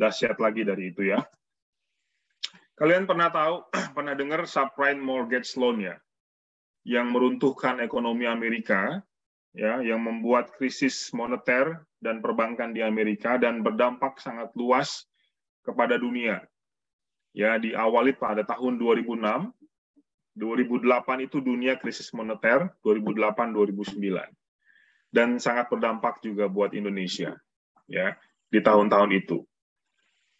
dahsyat lagi dari itu ya. Kalian pernah tahu, pernah dengar subprime mortgage loan ya? Yang meruntuhkan ekonomi Amerika, ya, yang membuat krisis moneter dan perbankan di Amerika dan berdampak sangat luas kepada dunia. Ya, diawali pada tahun 2006, 2008 itu dunia krisis moneter, 2008-2009. Dan sangat berdampak juga buat Indonesia, ya, di tahun-tahun itu.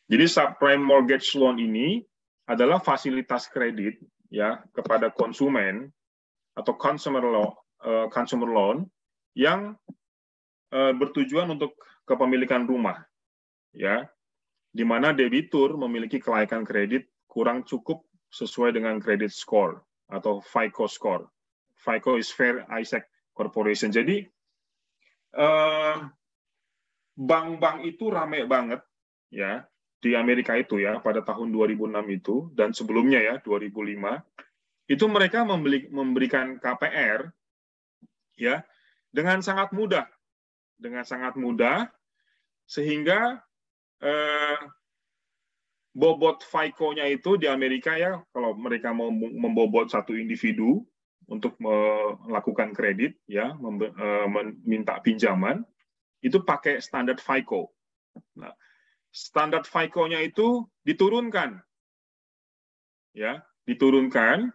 Jadi subprime mortgage loan ini adalah fasilitas kredit ya kepada konsumen atau consumer loan yang bertujuan untuk kepemilikan rumah, ya, di mana debitur memiliki kelaikan kredit kurang cukup sesuai dengan credit score atau FICO score. FICO is Fair Isaac Corporation. Jadi bank-bank itu ramai banget, ya, di Amerika itu ya pada tahun 2006 itu dan sebelumnya ya 2005 itu mereka memberikan KPR ya dengan sangat mudah sehingga bobot FICO-nya itu di Amerika ya kalau mereka mau membobot satu individu untuk melakukan kredit ya meminta pinjaman itu pakai standar FICO. Nah, standar FICO-nya itu diturunkan ya diturunkan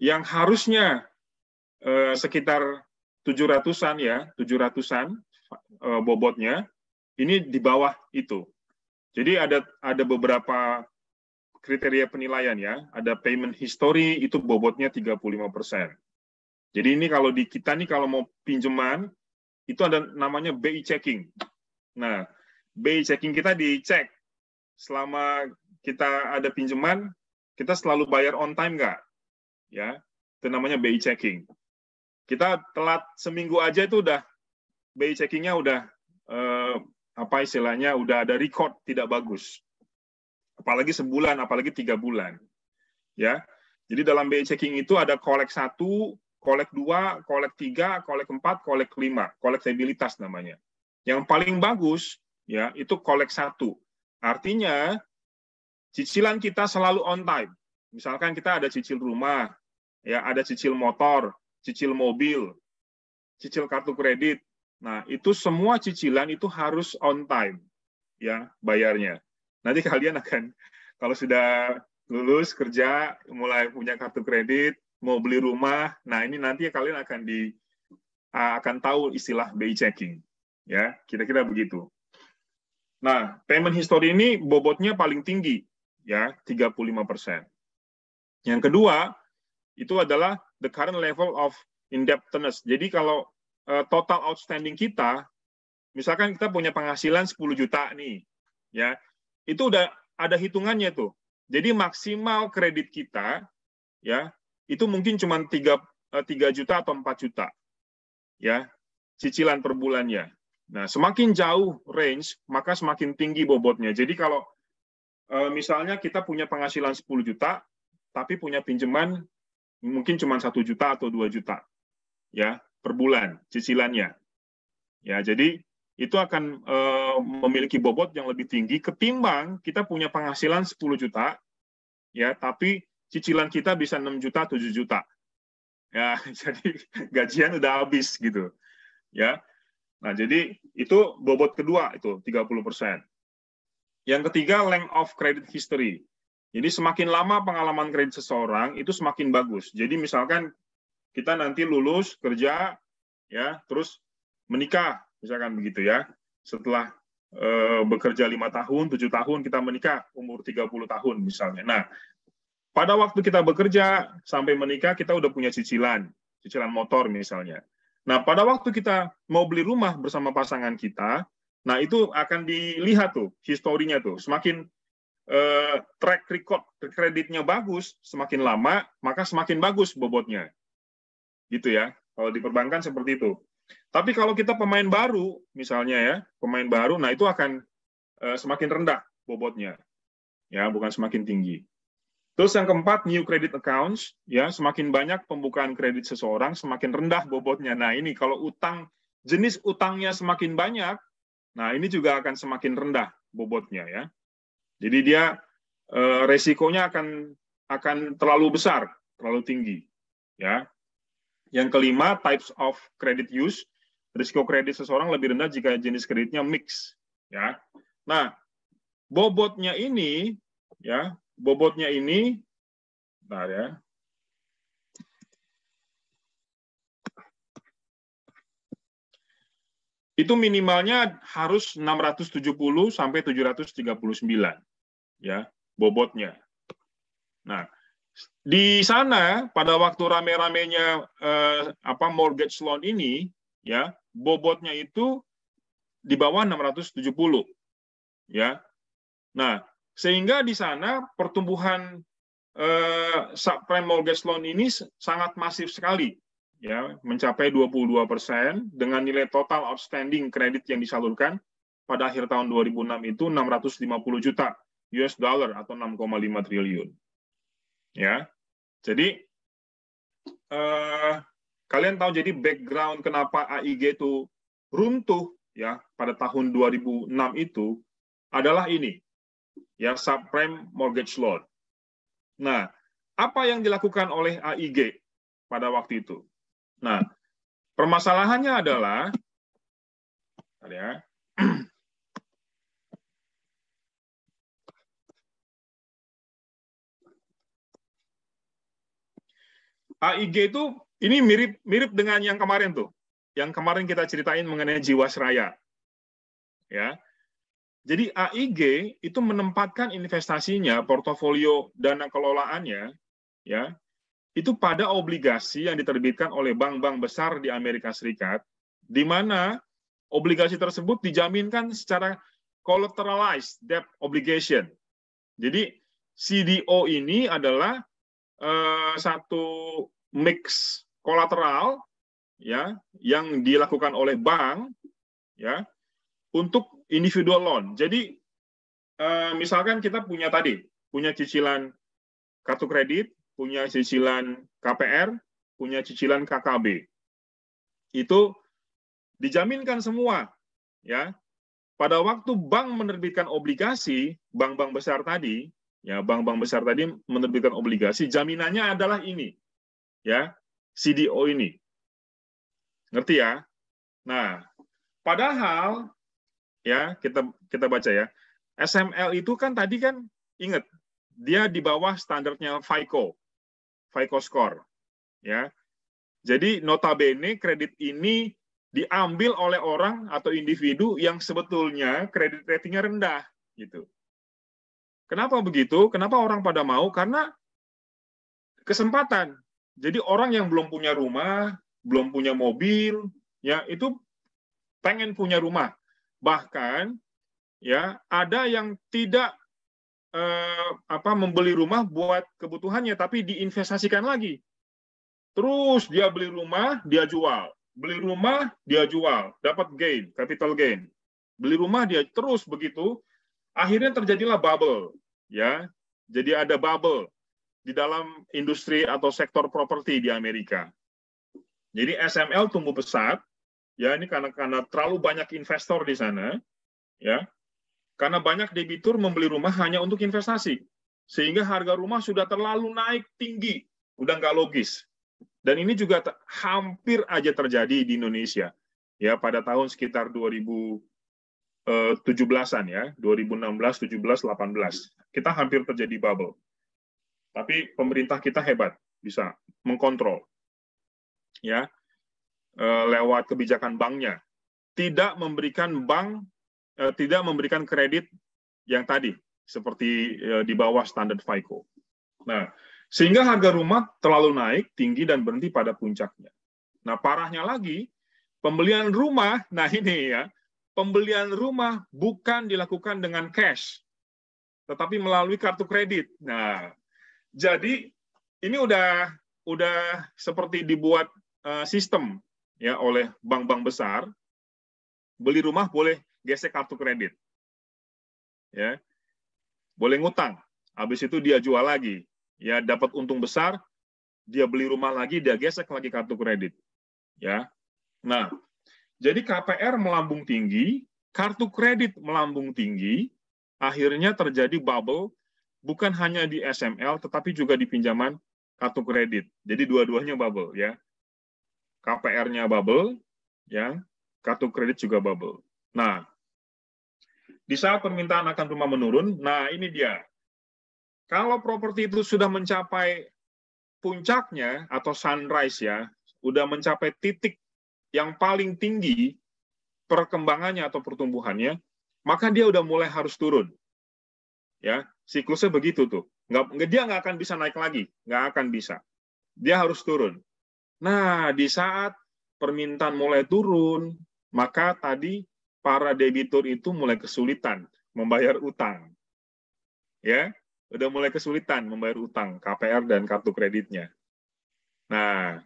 yang harusnya sekitar 700-an ya, 700-an bobotnya, ini di bawah itu. Jadi ada beberapa kriteria penilaian ya, ada payment history itu bobotnya 35%. Jadi ini kalau di kita nih kalau mau pinjaman itu ada namanya BI checking. Nah, BI checking kita dicek selama kita ada pinjaman, kita selalu bayar on time nggak? Ya, itu namanya BI checking. Kita telat seminggu aja itu udah BI checking-nya udah apa istilahnya udah ada record tidak bagus. Apalagi sebulan, apalagi 3 bulan. Ya. Jadi dalam BI checking itu ada kolek 1, kolek 2, kolek 3, kolek 4, kolek 5, kolektabilitas namanya. Yang paling bagus ya itu kolek 1. Artinya cicilan kita selalu on time. Misalkan kita ada cicil rumah, ya ada cicil motor, cicil mobil, cicil kartu kredit. Nah, itu semua cicilan itu harus on time ya bayarnya. Nanti kalian akan kalau sudah lulus kerja, mulai punya kartu kredit, mau beli rumah, nah ini nanti kalian akan tahu istilah BI checking. Ya, kira-kira begitu. Nah, payment history ini bobotnya paling tinggi ya, 35%. Yang kedua, itu adalah the current level of indebtedness. Jadi kalau total outstanding kita, misalkan kita punya penghasilan 10 juta nih, ya, itu udah ada hitungannya tuh. Jadi maksimal kredit kita, ya, itu mungkin cuma 3 juta atau 4 juta, ya, cicilan per bulannya. Nah, semakin jauh range, maka semakin tinggi bobotnya. Jadi kalau misalnya kita punya penghasilan 10 juta, tapi punya pinjaman mungkin cuma 1 juta atau 2 juta, ya, per bulan cicilannya. Ya, jadi itu akan memiliki bobot yang lebih tinggi ketimbang kita punya penghasilan 10 juta, ya, tapi cicilan kita bisa 6 juta, 7 juta. Ya, jadi gajian udah habis gitu. Ya. Nah, jadi itu bobot kedua itu 30%. Yang ketiga, length of credit history. Jadi semakin lama pengalaman kredit seseorang itu semakin bagus. Jadi misalkan kita nanti lulus kerja ya, terus menikah, misalkan begitu ya. Setelah bekerja 5 tahun, 7 tahun, kita menikah umur 30 tahun misalnya. Nah, pada waktu kita bekerja sampai menikah, kita udah punya cicilan motor misalnya. Nah, pada waktu kita mau beli rumah bersama pasangan kita, nah itu akan dilihat tuh historinya tuh. Semakin track record kreditnya bagus, semakin lama maka semakin bagus bobotnya. Gitu ya. Kalau di perbankan seperti itu. Tapi kalau kita pemain baru misalnya ya, pemain baru, nah itu akan semakin rendah bobotnya. Ya, bukan semakin tinggi. Terus yang keempat, new credit accounts, ya, semakin banyak pembukaan kredit seseorang, semakin rendah bobotnya. Nah, ini kalau jenis utangnya semakin banyak, nah ini juga akan semakin rendah bobotnya ya. Jadi dia resikonya akan terlalu besar, terlalu tinggi, ya. Yang kelima, types of credit use, risiko kredit seseorang lebih rendah jika jenis kreditnya mix, ya. Nah, bobotnya ini, ya, bentar ya. Itu minimalnya harus 670 sampai 739, ya, bobotnya. Nah, di sana pada waktu rame-ramenya mortgage loan ini, ya, bobotnya itu di bawah 670, ya. Nah, sehingga di sana pertumbuhan subprime mortgage loan ini sangat masif sekali, ya, mencapai 22% dengan nilai total outstanding kredit yang disalurkan pada akhir tahun 2006 itu 650 juta US dollar atau 6,5 triliun. Ya. Jadi kalian tahu jadi background kenapa AIG itu runtuh ya pada tahun 2006 itu adalah ini. Ya, subprime mortgage loan. Nah, apa yang dilakukan oleh AIG pada waktu itu? Nah, permasalahannya adalah ya, AIG itu ini mirip dengan yang kemarin tuh. Yang kemarin kita ceritain mengenai Jiwasraya. Ya. Jadi AIG itu menempatkan investasinya, portofolio dana kelolaannya, ya, itu pada obligasi yang diterbitkan oleh bank-bank besar di Amerika Serikat, di mana obligasi tersebut dijaminkan secara collateralized debt obligation. Jadi CDO ini adalah satu mix kolateral, ya, yang dilakukan oleh bank, ya, untuk individual loan. Jadi misalkan kita punya cicilan kartu kredit, punya cicilan KPR, punya cicilan KKB. Itu dijaminkan semua, ya. Pada waktu bank menerbitkan obligasi, bank-bank besar tadi, ya, bank-bank besar tadi menerbitkan obligasi, jaminannya adalah ini, ya, CDO ini. Ngerti ya? Nah, padahal ya, kita baca ya. SML itu kan tadi kan ingat, dia di bawah standarnya FICO score, ya. Jadi notabene kredit ini diambil oleh orang atau individu yang sebetulnya kredit ratingnya rendah, gitu. Kenapa begitu? Kenapa orang pada mau? Karena kesempatan. Jadi orang yang belum punya rumah, belum punya mobil, ya itu pengen punya rumah. Bahkan ya ada yang tidak membeli rumah buat kebutuhannya, tapi diinvestasikan lagi. Terus dia beli rumah, dia jual. Beli rumah, dia jual. Dapat gain, capital gain. Beli rumah, dia terus begitu. Akhirnya terjadilah bubble. Ya, jadi ada bubble di dalam industri atau sektor properti di Amerika. Jadi SML tumbuh pesat. Ya, ini karena terlalu banyak investor di sana. Ya, karena banyak debitur membeli rumah hanya untuk investasi. Sehingga harga rumah sudah terlalu naik tinggi. Udah nggak logis. Dan ini juga hampir aja terjadi di Indonesia. Ya, pada tahun sekitar 2017-an ya, 2016, 17, 18. Kita hampir terjadi bubble. Tapi pemerintah kita hebat, bisa mengkontrol. Ya, lewat kebijakan banknya. Tidak memberikan bank tidak memberikan kredit yang tadi seperti di bawah standar FICO. Nah, sehingga harga rumah terlalu naik, tinggi dan berhenti pada puncaknya. Nah, parahnya lagi, pembelian rumah, nah ini ya, pembelian rumah bukan dilakukan dengan cash, tetapi melalui kartu kredit. Nah, jadi ini udah seperti dibuat sistem ya oleh bank-bank besar. Beli rumah boleh gesek kartu kredit, ya, boleh ngutang. Habis itu dia jual lagi, ya dapat untung besar, dia beli rumah lagi, dia gesek lagi kartu kredit, ya. Nah, jadi KPR melambung tinggi, kartu kredit melambung tinggi, akhirnya terjadi bubble, bukan hanya di SML, tetapi juga di pinjaman kartu kredit. Jadi dua-duanya bubble, ya. KPR-nya bubble, ya, kartu kredit juga bubble. Nah, di saat permintaan akan rumah menurun, nah ini dia. Kalau properti itu sudah mencapai puncaknya atau sunrise ya, udah mencapai titik yang paling tinggi perkembangannya atau pertumbuhannya, maka dia udah mulai harus turun. Ya, siklusnya begitu tuh. Dia nggak akan bisa naik lagi, nggak akan bisa. Dia harus turun. Nah, di saat permintaan mulai turun, maka tadi para debitur itu mulai kesulitan membayar utang. Ya, udah mulai kesulitan membayar utang KPR dan kartu kreditnya. Nah,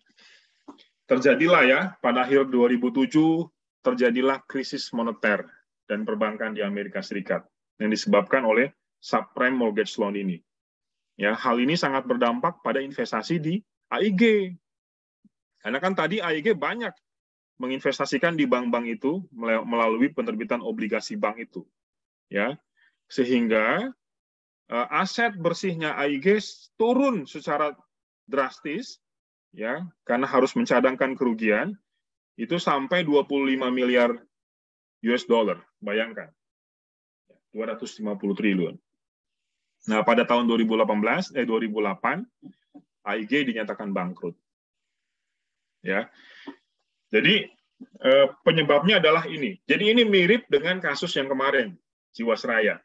terjadilah ya pada akhir 2007 terjadilah krisis moneter dan perbankan di Amerika Serikat yang disebabkan oleh subprime mortgage loan ini. Ya, hal ini sangat berdampak pada investasi di AIG. Karena kan tadi AIG banyak menginvestasikan di bank-bank itu melalui penerbitan obligasi bank itu. Ya. Sehingga aset bersihnya AIG turun secara drastis ya, karena harus mencadangkan kerugian itu sampai 25 miliar US dollar, bayangkan. 250 triliun. Nah, pada tahun 2008, AIG dinyatakan bangkrut. Ya. Jadi penyebabnya adalah ini. Jadi ini mirip dengan kasus yang kemarin, Jiwasraya.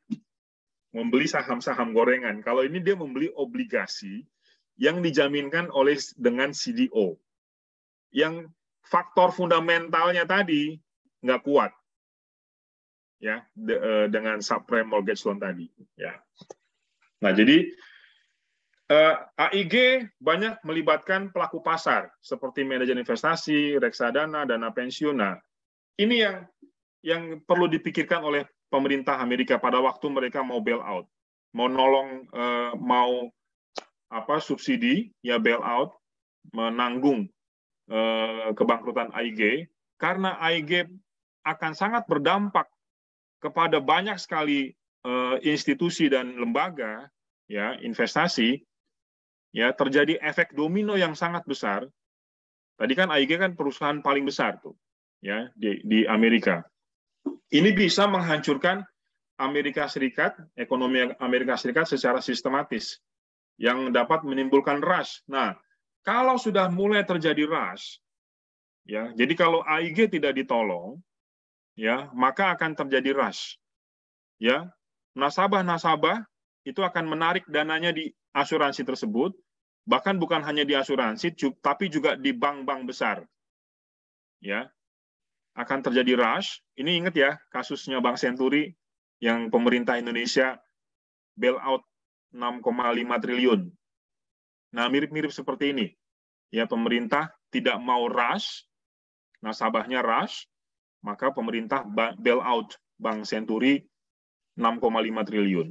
Membeli saham-saham gorengan. Kalau ini dia membeli obligasi yang dijaminkan dengan CDO. Yang faktor fundamentalnya tadi nggak kuat. Ya, dengan subprime mortgage loan tadi. Ya. Nah, jadi AIG banyak melibatkan pelaku pasar seperti manajer investasi, reksadana, dana pensiun. Nah, ini yang perlu dipikirkan oleh pemerintah Amerika pada waktu mereka mau bail out, mau nolong, mau subsidi ya bail out, menanggung kebangkrutan AIG, karena AIG akan sangat berdampak kepada banyak sekali institusi dan lembaga ya investasi. Ya, terjadi efek domino yang sangat besar. Tadi kan AIG kan perusahaan paling besar tuh, ya di Amerika. Ini bisa menghancurkan Amerika Serikat, ekonomi Amerika Serikat secara sistematis, yang dapat menimbulkan rush. Nah, kalau sudah mulai terjadi rush, ya, jadi kalau AIG tidak ditolong, ya, maka akan terjadi rush. Ya, nasabah-nasabah itu akan menarik dananya di asuransi tersebut, bahkan bukan hanya di asuransi, tapi juga di bank-bank besar. Ya, akan terjadi rush. Ini ingat ya, kasusnya Bank Senturi yang pemerintah Indonesia bail out 6,5 triliun. Nah, mirip-mirip seperti ini. Ya, pemerintah tidak mau rush, nasabahnya rush, maka pemerintah bail out Bank Senturi 6,5 triliun.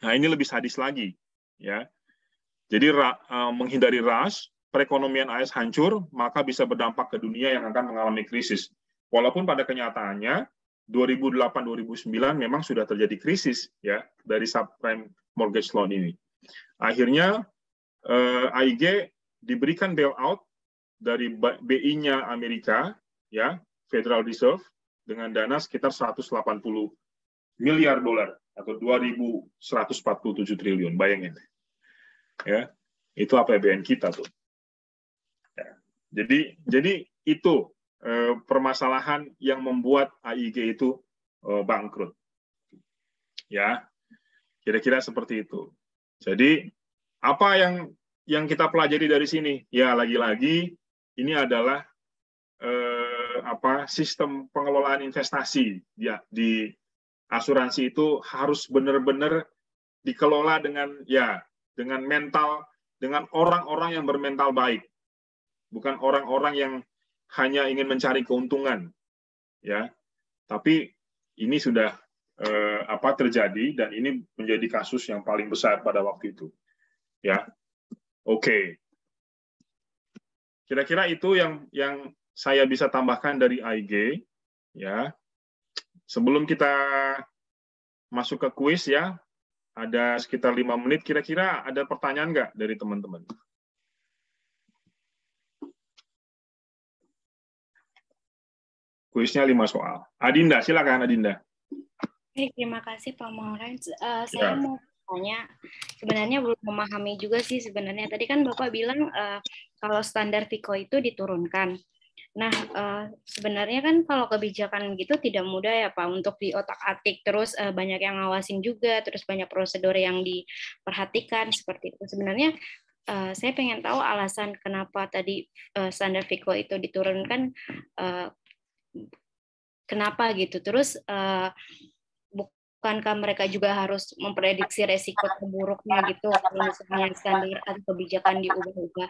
Nah, ini lebih sadis lagi, ya. Jadi menghindari rush, perekonomian AS hancur, maka bisa berdampak ke dunia yang akan mengalami krisis. Walaupun pada kenyataannya 2008-2009 memang sudah terjadi krisis ya dari subprime mortgage loan ini. Akhirnya AIG diberikan bailout dari BI-nya Amerika, ya, Federal Reserve, dengan dana sekitar 180 miliar dolar atau 2.147 triliun, bayangin. Ya, itu APBN kita tuh. Ya. Jadi itu permasalahan yang membuat AIG itu bangkrut. Ya, kira-kira seperti itu. Jadi apa yang kita pelajari dari sini? Ya, lagi-lagi ini adalah sistem pengelolaan investasi ya di asuransi itu harus benar-benar dikelola dengan mental, dengan orang-orang yang bermental baik, bukan orang-orang yang hanya ingin mencari keuntungan, ya. Tapi ini sudah terjadi dan ini menjadi kasus yang paling besar pada waktu itu, ya. Oke. Kira-kira itu yang saya bisa tambahkan dari AIG, ya. Sebelum kita masuk ke kuis, ya, ada sekitar 5 menit. Kira-kira ada pertanyaan nggak dari teman-teman? Kuisnya 5 soal. Adinda, silakan Adinda.
Oke, terima kasih Pak Maurens. Saya mau tanya, sebenarnya belum memahami juga sih sebenarnya. Tadi kan Bapak bilang kalau standar FICO itu diturunkan. Nah, sebenarnya kan kalau kebijakan gitu tidak mudah ya Pak untuk diotak-atik, terus banyak yang ngawasin juga, terus banyak prosedur yang diperhatikan seperti itu. Sebenarnya saya pengen tahu alasan kenapa tadi standar FICO itu diturunkan, kenapa gitu. Terus bukankah mereka juga harus memprediksi resiko terburuknya gitu kalau misalnya standar atau kebijakan diubah-ubah?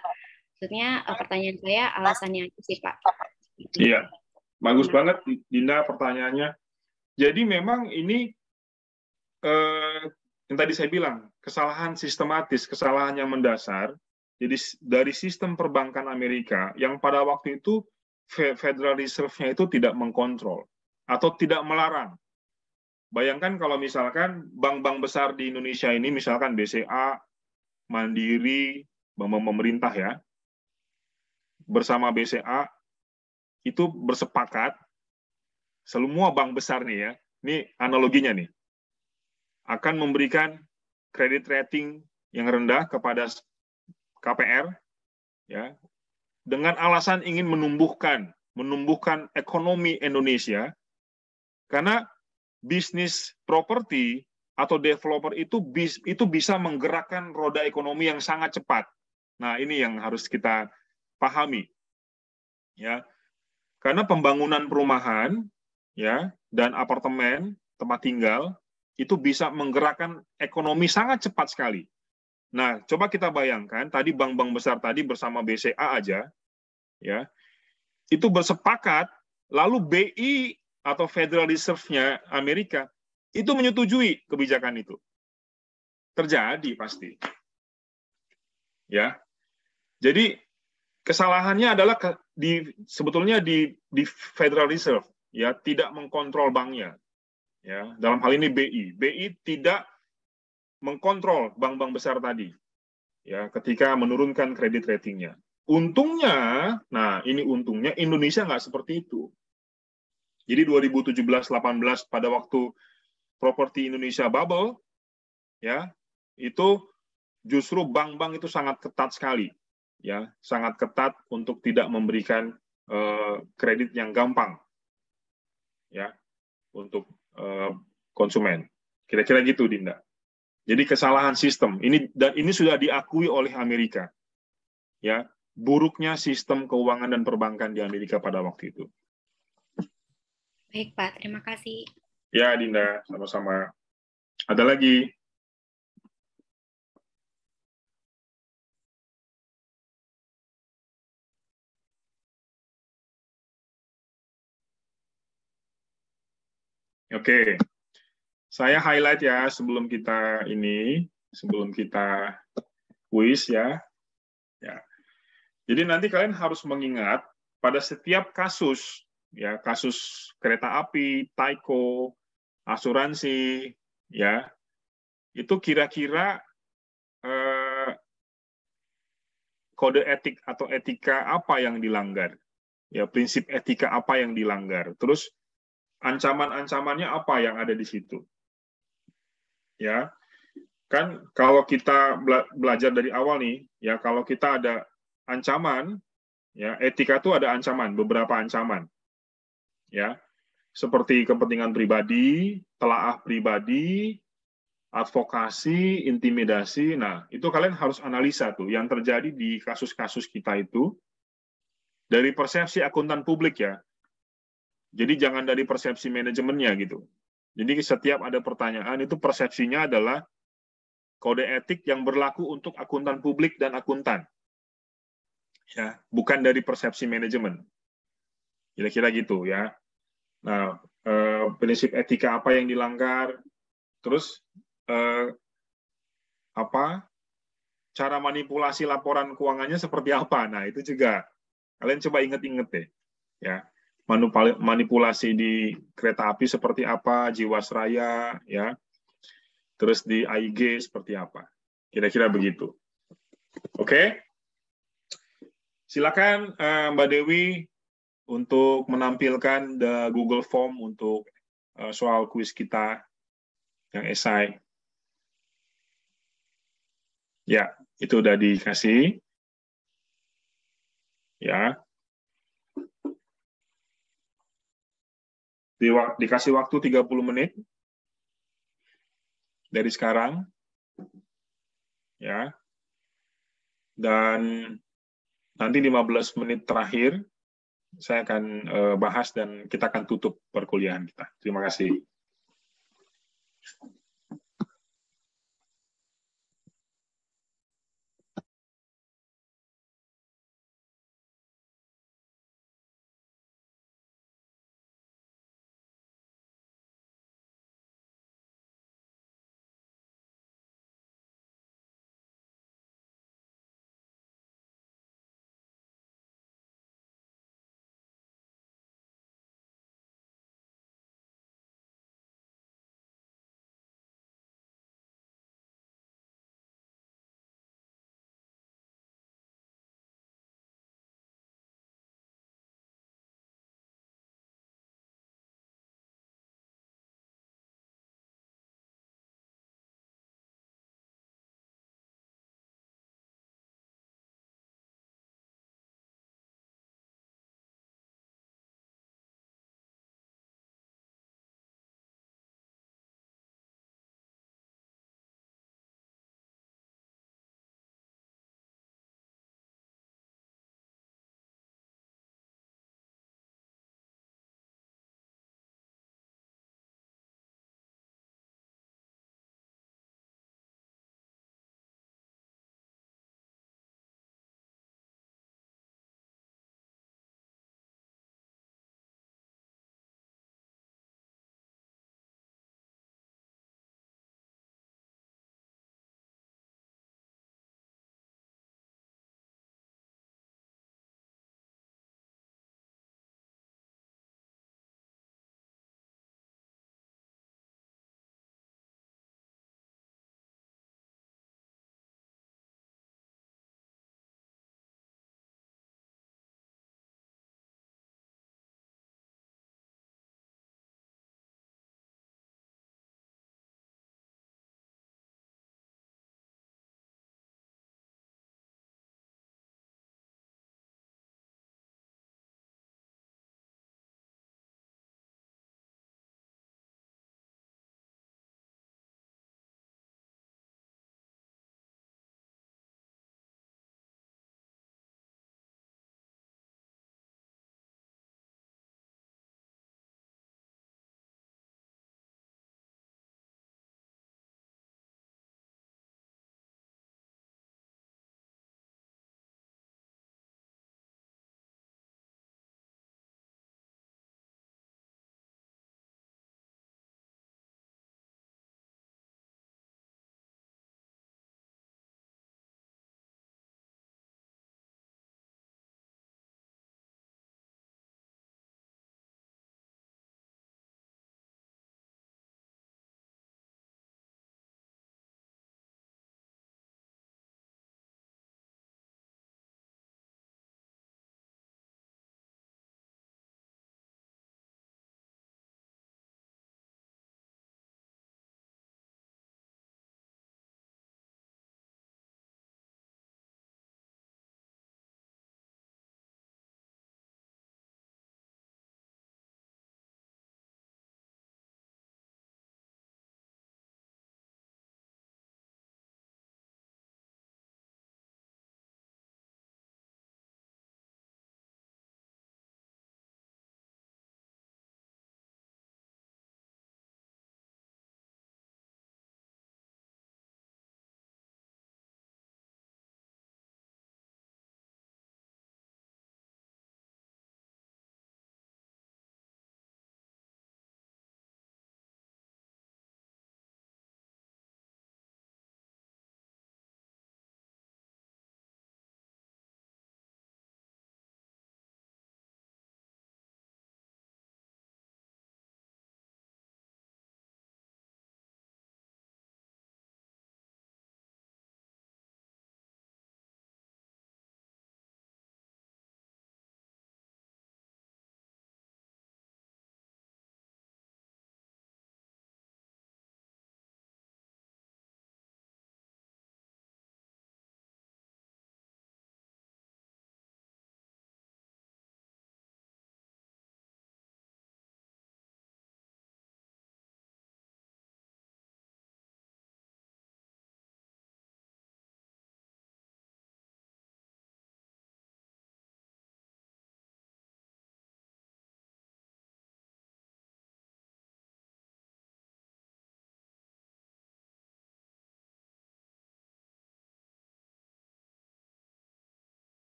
Maksudnya pertanyaan saya alasannya itu sih Pak.
Iya, bagus banget Dinda pertanyaannya. Jadi memang ini yang tadi saya bilang, kesalahan sistematis, kesalahan yang mendasar. Jadi dari sistem perbankan Amerika yang pada waktu itu Federal Reserve-nya itu tidak mengkontrol atau tidak melarang. Bayangkan kalau misalkan bank-bank besar di Indonesia ini, misalkan BCA, Mandiri, bank pemerintah ya, bersama BCA itu bersepakat, semua bank besar nih ya, ini analoginya nih, akan memberikan kredit rating yang rendah kepada KPR, ya, dengan alasan ingin menumbuhkan ekonomi Indonesia, karena bisnis properti atau developer itu bisa menggerakkan roda ekonomi yang sangat cepat. Nah, ini yang harus kita pahami, ya. Karena pembangunan perumahan, ya, dan apartemen tempat tinggal itu bisa menggerakkan ekonomi sangat cepat sekali. Nah, coba kita bayangkan tadi bank-bank besar tadi bersama BCA aja, ya, itu bersepakat, lalu BI atau Federal Reserve-nya Amerika itu menyetujui kebijakan itu. Terjadi pasti, ya. Jadi kesalahannya adalah sebetulnya di Federal Reserve, ya, tidak mengkontrol banknya, ya. Dalam hal ini BI tidak mengkontrol bank-bank besar tadi, ya, ketika menurunkan kredit ratingnya. Untungnya, nah ini untungnya Indonesia nggak seperti itu. Jadi 2017-18 pada waktu properti Indonesia bubble, ya, itu justru bank-bank itu sangat ketat sekali. Ya, sangat ketat untuk tidak memberikan kredit yang gampang, ya, untuk konsumen. Kira-kira gitu, Dinda. Jadi kesalahan sistem ini, dan ini sudah diakui oleh Amerika, ya, buruknya sistem keuangan dan perbankan di Amerika pada waktu itu.
Baik Pak, terima kasih.
Ya, Dinda, sama-sama. Ada lagi? Oke, saya highlight ya sebelum kita kuis ya. Ya. Jadi nanti kalian harus mengingat pada setiap kasus, ya, kasus kereta api, Taiko, asuransi, ya, itu kira-kira kode etik atau etika apa yang dilanggar, ya, prinsip etika apa yang dilanggar, terus ancaman-ancamannya apa yang ada di situ, ya. Kan kalau kita belajar dari awal nih, ya, kalau kita ada ancaman, ya, etika itu ada ancaman, beberapa ancaman, ya. seperti kepentingan pribadi, telaah pribadi, advokasi, intimidasi. Nah, itu kalian harus analisa tuh yang terjadi di kasus-kasus kita itu dari persepsi akuntan publik ya. Jadi jangan dari persepsi manajemennya gitu. Jadi setiap ada pertanyaan itu persepsinya adalah kode etik yang berlaku untuk akuntan publik dan akuntan. Ya, bukan dari persepsi manajemen. Kira-kira gitu ya. Nah, prinsip etika apa yang dilanggar? Terus apa cara manipulasi laporan keuangannya seperti apa? Nah, itu juga kalian coba inget-inget deh, ya. Manipulasi di kereta api seperti apa, Jiwasraya, ya. Terus di AIG seperti apa? Kira-kira begitu. Oke? Silakan Mbak Dewi untuk menampilkan the Google Form untuk soal kuis kita yang esai. Ya, itu udah dikasih. Ya. Dikasih waktu 30 menit dari sekarang. Ya. Dan nanti 15 menit terakhir saya akan bahas dan kita akan tutup perkuliahan kita. Terima kasih.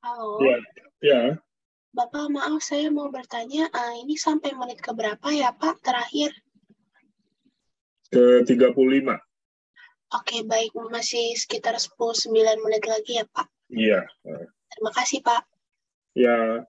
Halo,
Ya, ya.
Bapak, maaf saya mau bertanya, ini sampai menit keberapa ya Pak terakhir?
Ke 35.
Oke, baik, masih sekitar 9 menit lagi ya Pak.
Iya.
Terima kasih Pak.
Ya,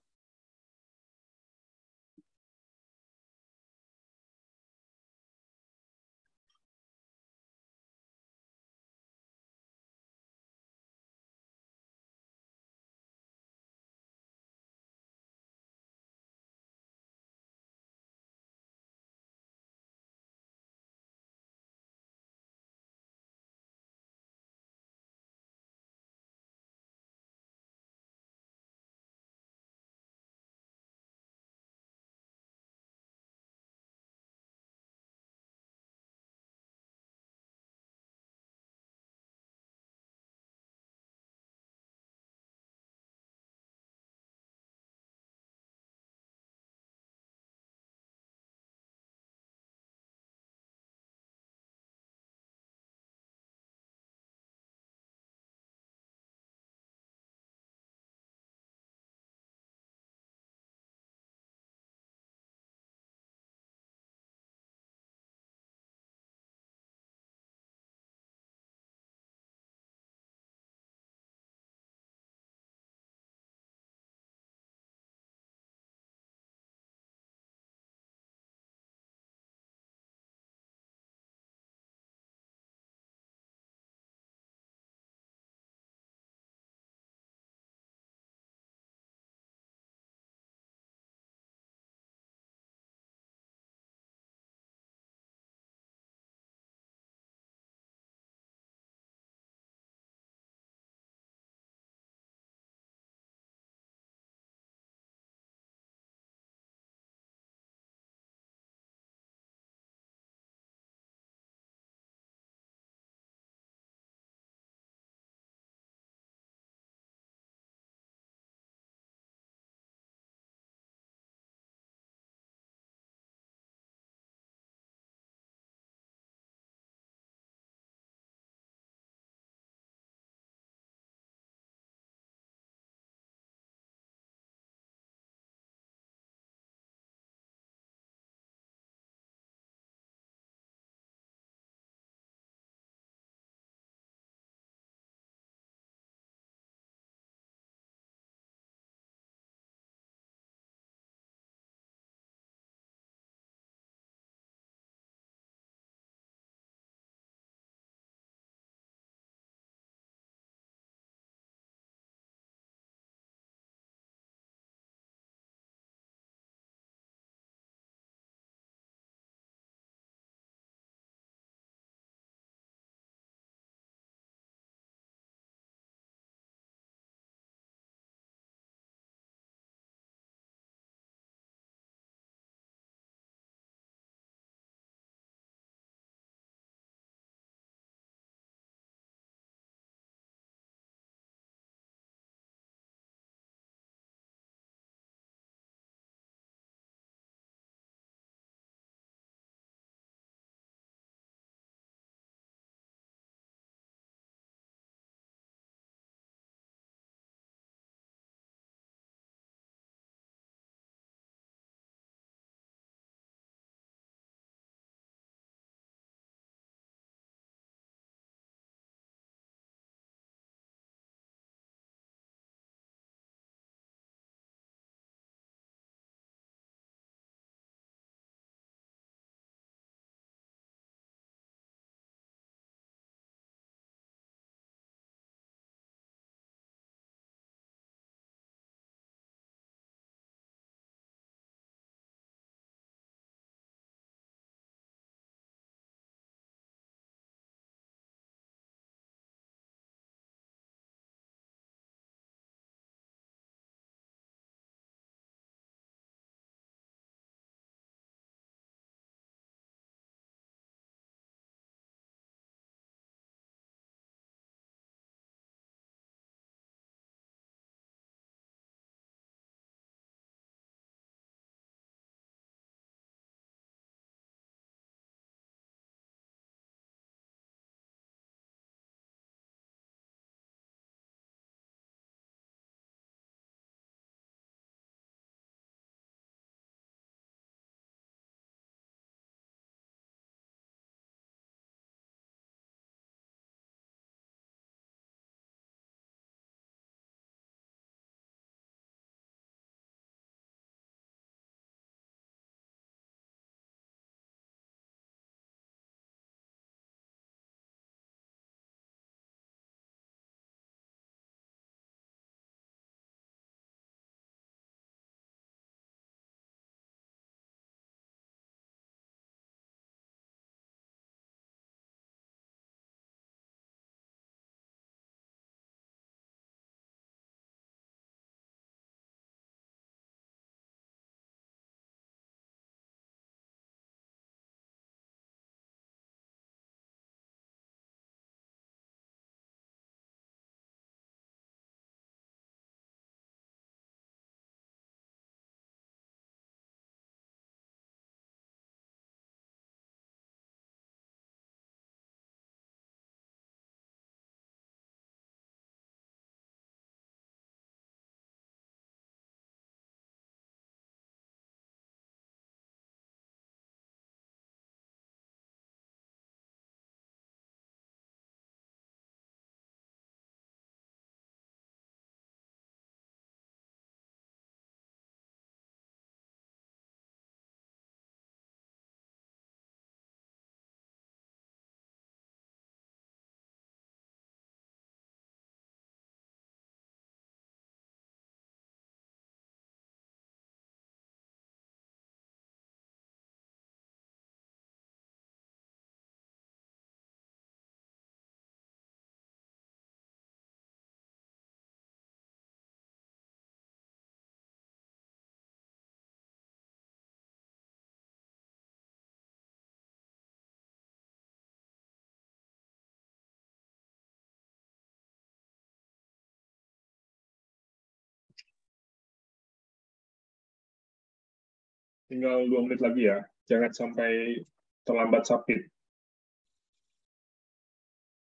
Tinggal 2 menit lagi ya. Jangan sampai terlambat submit.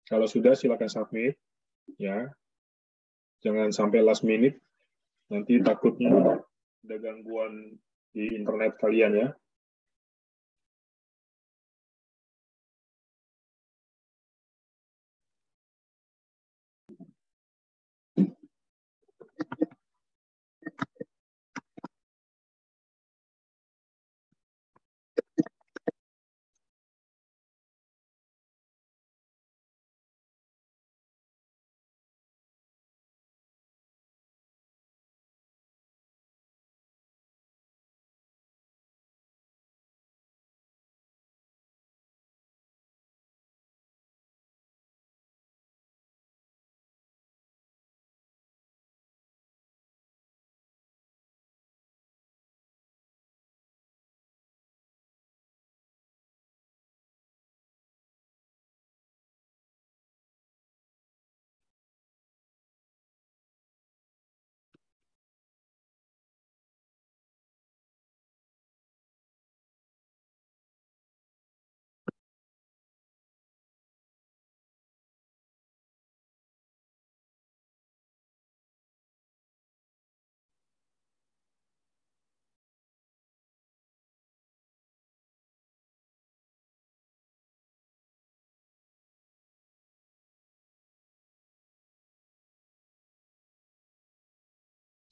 Kalau sudah, silakan submit. Ya. Jangan sampai last minute. Nanti takutnya ada gangguan di internet kalian ya.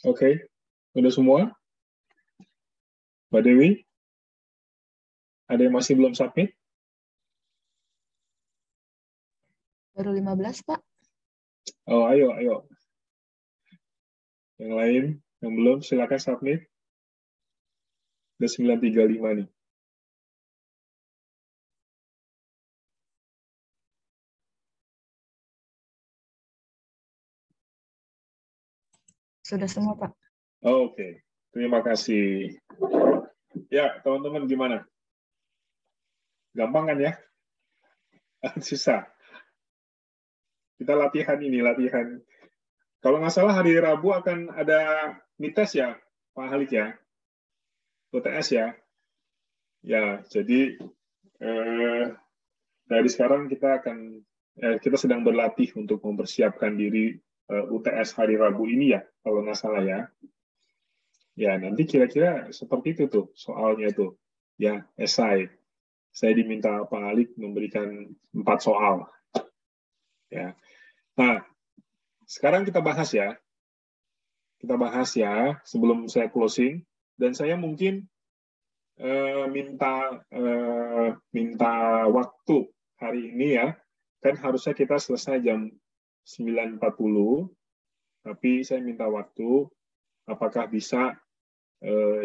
Oke, udah semua? Mbak Dewi? Ada yang masih belum submit?
Baru 15, Pak.
Oh, ayo. Yang lain, yang belum, silakan submit. Udah 9.35 nih.
Sudah semua, Pak.
Oke, terima kasih. Ya, teman-teman gimana? Gampang kan ya? Susah. Kita latihan. Kalau nggak salah hari Rabu akan ada mites ya, Pak Halik ya? UTS ya? Ya, jadi dari sekarang kita sedang berlatih untuk mempersiapkan diri UTS hari Rabu ini ya, kalau nggak salah ya. Ya, nanti kira-kira seperti itu tuh soalnya tuh. Ya, esai. Saya diminta Pak Halik memberikan 4 soal. Ya. Nah, sekarang kita bahas ya. Sebelum saya closing. Dan saya mungkin minta waktu hari ini ya. Kan harusnya kita selesai jam 9.40, tapi saya minta waktu apakah bisa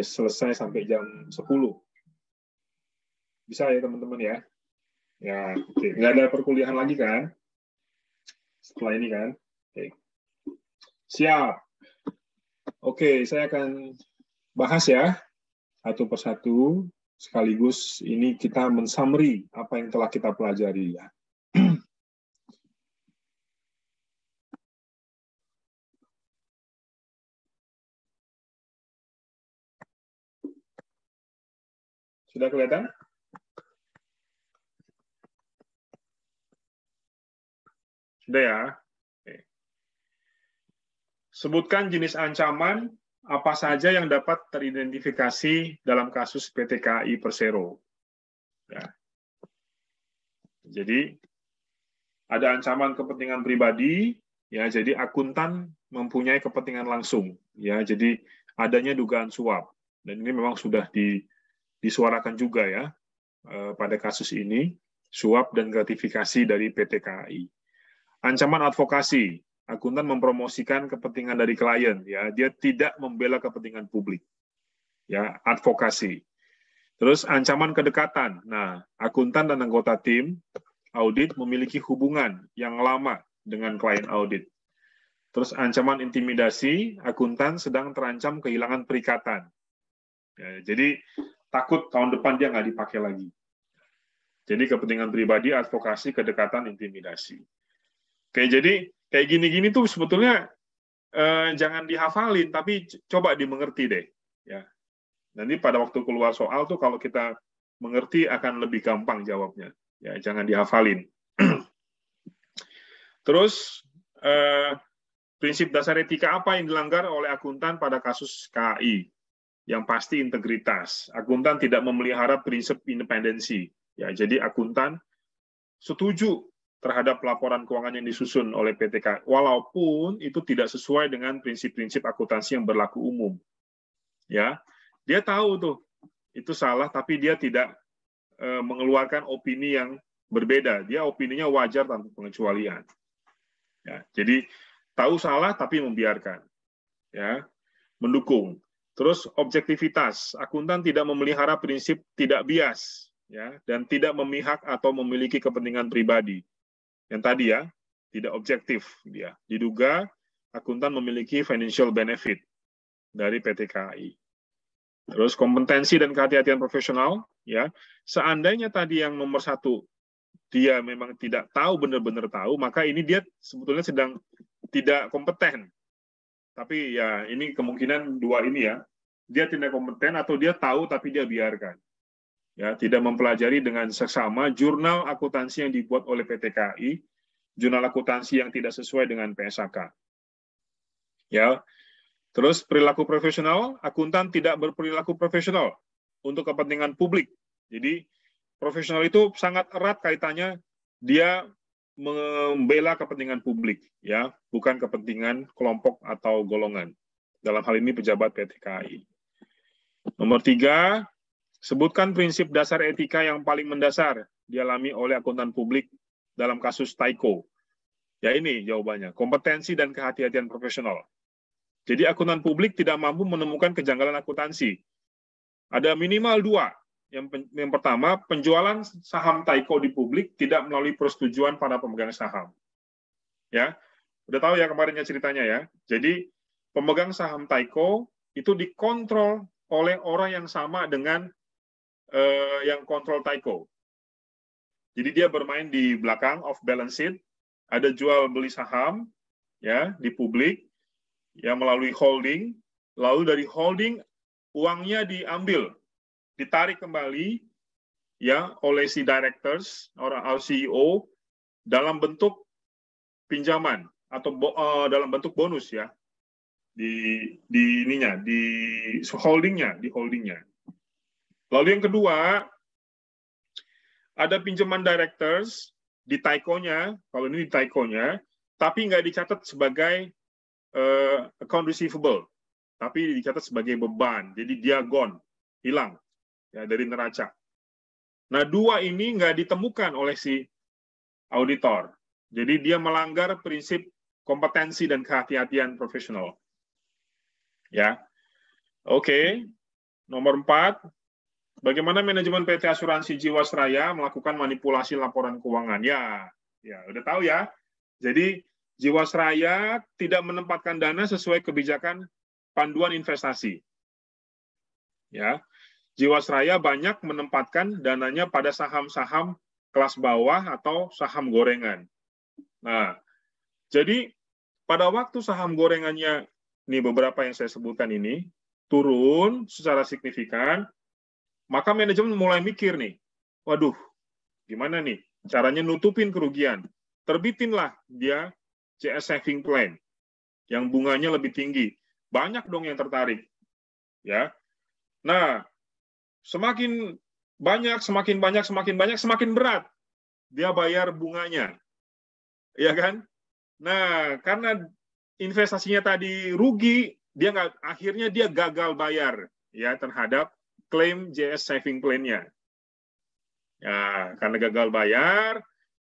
selesai sampai jam 10. Bisa ya teman-teman ya? Ya, oke. Nggak ada perkuliahan lagi kan? Setelah ini kan? Oke. Siap. Oke, saya akan bahas ya satu persatu, sekaligus ini kita men-summary apa yang telah kita pelajari ya. Sudah kelihatan? Sudah ya? Oke. Sebutkan jenis ancaman apa saja yang dapat teridentifikasi dalam kasus PT KAI Persero. Ya. Jadi, ada ancaman kepentingan pribadi, ya. Jadi akuntan mempunyai kepentingan langsung, ya. Jadi adanya dugaan suap, dan ini memang sudah disuarakan juga ya pada kasus ini, suap dan gratifikasi dari PT KAI. Ancaman advokasi, akuntan mempromosikan kepentingan dari klien, ya, dia tidak membela kepentingan publik, ya, advokasi. Terus ancaman kedekatan, nah, akuntan dan anggota tim audit memiliki hubungan yang lama dengan klien audit. Terus ancaman intimidasi, akuntan sedang terancam kehilangan perikatan. Ya, jadi takut tahun depan dia nggak dipakai lagi. Jadi kepentingan pribadi, advokasi, kedekatan, intimidasi. Oke, jadi kayak gini-gini tuh sebetulnya jangan dihafalin, tapi coba dimengerti deh. Ya. Nanti pada waktu keluar soal tuh kalau kita mengerti akan lebih gampang jawabnya. Ya, jangan dihafalin. Terus prinsip dasar etika apa yang dilanggar oleh akuntan pada kasus KAI? Yang pasti integritas. Akuntan tidak memelihara prinsip independensi. Ya, jadi akuntan setuju terhadap laporan keuangan yang disusun oleh PTK, walaupun itu tidak sesuai dengan prinsip-prinsip akuntansi yang berlaku umum. Ya, dia tahu tuh itu salah, tapi dia tidak mengeluarkan opini yang berbeda. Dia opininya wajar tanpa pengecualian. Ya, jadi tahu salah tapi membiarkan. Ya, mendukung. Terus objektivitas, akuntan tidak memelihara prinsip tidak bias, ya, dan tidak memihak atau memiliki kepentingan pribadi. Yang tadi ya, tidak objektif dia. Diduga akuntan memiliki financial benefit dari PT KAI. Terus kompetensi dan kehati-hatian profesional, ya. Seandainya tadi yang nomor 1 dia memang tidak tahu, benar-benar tahu, maka ini dia sebetulnya sedang tidak kompeten. Tapi ya ini kemungkinan 2 ini ya, dia tidak kompeten atau dia tahu tapi dia biarkan. Ya, tidak mempelajari dengan seksama jurnal akuntansi yang dibuat oleh PT KAI, jurnal akuntansi yang tidak sesuai dengan PSAK. Ya. Terus perilaku profesional, akuntan tidak berperilaku profesional untuk kepentingan publik. Jadi profesional itu sangat erat kaitannya dia membela kepentingan publik, ya, bukan kepentingan kelompok atau golongan. Dalam hal ini pejabat PT KAI. Nomor 3, sebutkan prinsip dasar etika yang paling mendasar dialami oleh akuntan publik dalam kasus Taiko. Ya ini jawabannya, kompetensi dan kehati-hatian profesional. Jadi akuntan publik tidak mampu menemukan kejanggalan akuntansi. Ada minimal 2. Yang pertama, penjualan saham Taiko di publik tidak melalui persetujuan para pemegang saham. Ya, udah tahu ya kemarinnya ceritanya ya. Jadi pemegang saham Taiko itu dikontrol oleh orang yang sama dengan yang kontrol Taiko. Jadi dia bermain di belakang off balance sheet, ada jual beli saham ya di publik ya melalui holding, lalu dari holding uangnya diambil, ditarik kembali ya oleh si directors orang CEO dalam bentuk pinjaman atau dalam bentuk bonus ya di ininya di holdingnya. Lalu yang kedua ada pinjaman directors di Taiko-nya, kalau ini di Taiko-nya, tapi nggak dicatat sebagai account receivable, tapi dicatat sebagai beban, jadi dia gone, hilang ya dari neraca. Nah 2 ini nggak ditemukan oleh si auditor, jadi dia melanggar prinsip kompetensi dan kehati-hatian profesional. Ya, oke. Nomor 4, bagaimana manajemen PT Asuransi Jiwasraya melakukan manipulasi laporan keuangan? Ya, udah tahu ya. Jadi Jiwasraya tidak menempatkan dana sesuai kebijakan panduan investasi. Ya, Jiwasraya banyak menempatkan dananya pada saham-saham kelas bawah atau saham gorengan. Nah, jadi pada waktu saham gorengannya, ini beberapa yang saya sebutkan ini, turun secara signifikan, maka manajemen mulai mikir nih, waduh, gimana nih caranya nutupin kerugian? Terbitinlah dia CS Saving Plan yang bunganya lebih tinggi. Banyak dong yang tertarik. Ya. Nah, semakin banyak, semakin berat dia bayar bunganya. Ya kan? Nah, karena investasinya tadi rugi, akhirnya dia gagal bayar ya terhadap klaim JS Saving Plan-nya. Ya, karena gagal bayar,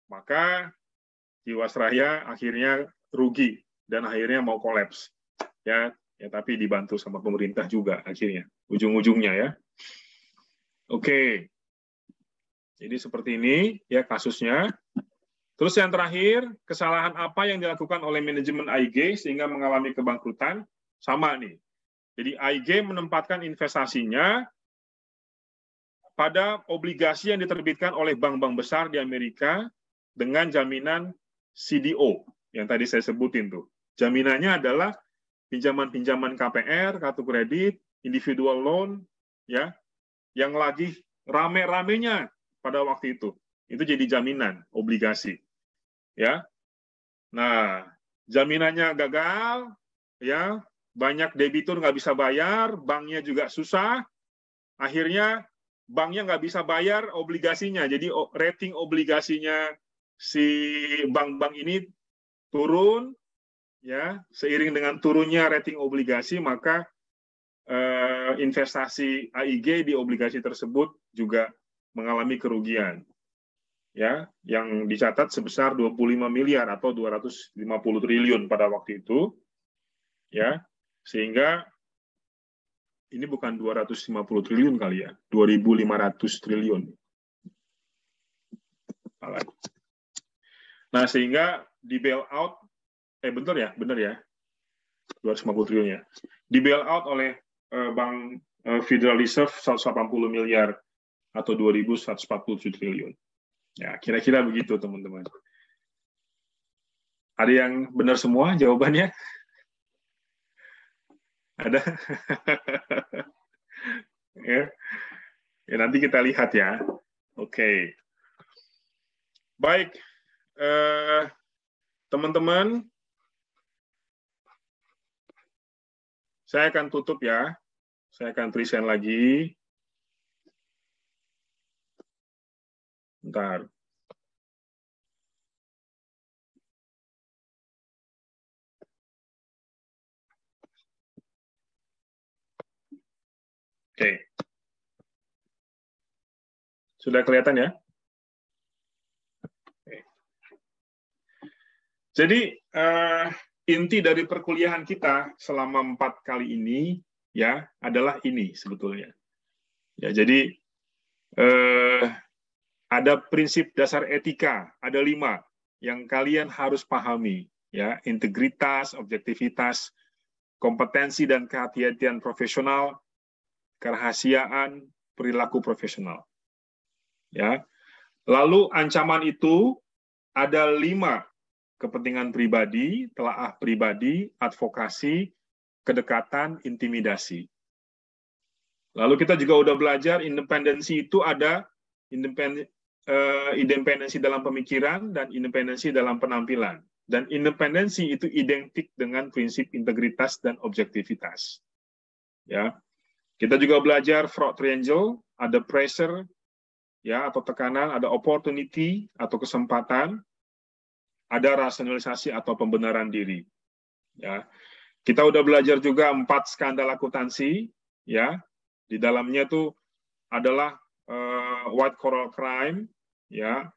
maka Jiwasraya akhirnya rugi dan akhirnya mau kolaps. Ya, tapi dibantu sama pemerintah juga akhirnya, ujung-ujungnya ya. Oke. Jadi seperti ini ya kasusnya. Terus yang terakhir, kesalahan apa yang dilakukan oleh manajemen AIG sehingga mengalami kebangkrutan? Sama nih. Jadi AIG menempatkan investasinya pada obligasi yang diterbitkan oleh bank-bank besar di Amerika dengan jaminan CDO yang tadi saya sebutin tuh. Jaminannya adalah pinjaman-pinjaman KPR, kartu kredit, individual loan, ya, yang lagi rame-ramenya pada waktu itu jadi jaminan obligasi, ya. Nah, jaminannya gagal, ya, banyak debitur nggak bisa bayar, banknya juga susah, akhirnya banknya nggak bisa bayar obligasinya, jadi rating obligasinya si bank-bank ini turun, ya, seiring dengan turunnya rating obligasi, maka investasi AIG di obligasi tersebut juga mengalami kerugian, ya, yang dicatat sebesar 25 miliar atau 250 triliun pada waktu itu, ya, sehingga ini bukan 250 triliun kali ya, 2.500 triliun. Nah, sehingga di bailout, benar ya, 250 triliun ya, di bailout oleh Bank Federal Reserve 180 miliar atau 2.147 triliun. Ya, kira-kira begitu, teman-teman. Ada yang benar semua jawabannya? Ada? Ya. Ya, nanti kita lihat ya. Oke. Baik, teman-teman, saya akan tutup ya. Saya akan present lagi. Bentar. Oke. Sudah kelihatan ya? Oke. Jadi, inti dari perkuliahan kita selama 4 kali ini ya adalah ini sebetulnya. Ya, jadi ada prinsip dasar etika, ada 5 yang kalian harus pahami, ya, integritas, objektivitas, kompetensi dan kehati-hatian profesional, kerahasiaan, perilaku profesional. Ya. Lalu ancaman itu ada 5 kepentingan pribadi, telaah pribadi, advokasi, kedekatan, intimidasi. Lalu kita juga udah belajar independensi itu ada independensi dalam pemikiran dan independensi dalam penampilan. Dan independensi itu identik dengan prinsip integritas dan objektivitas. Ya. Kita juga belajar fraud triangle, ada pressure ya atau tekanan, ada opportunity atau kesempatan, ada rasionalisasi atau pembenaran diri. Ya. Kita udah belajar juga 4 skandal akuntansi, ya. Di dalamnya tuh adalah white collar crime, ya.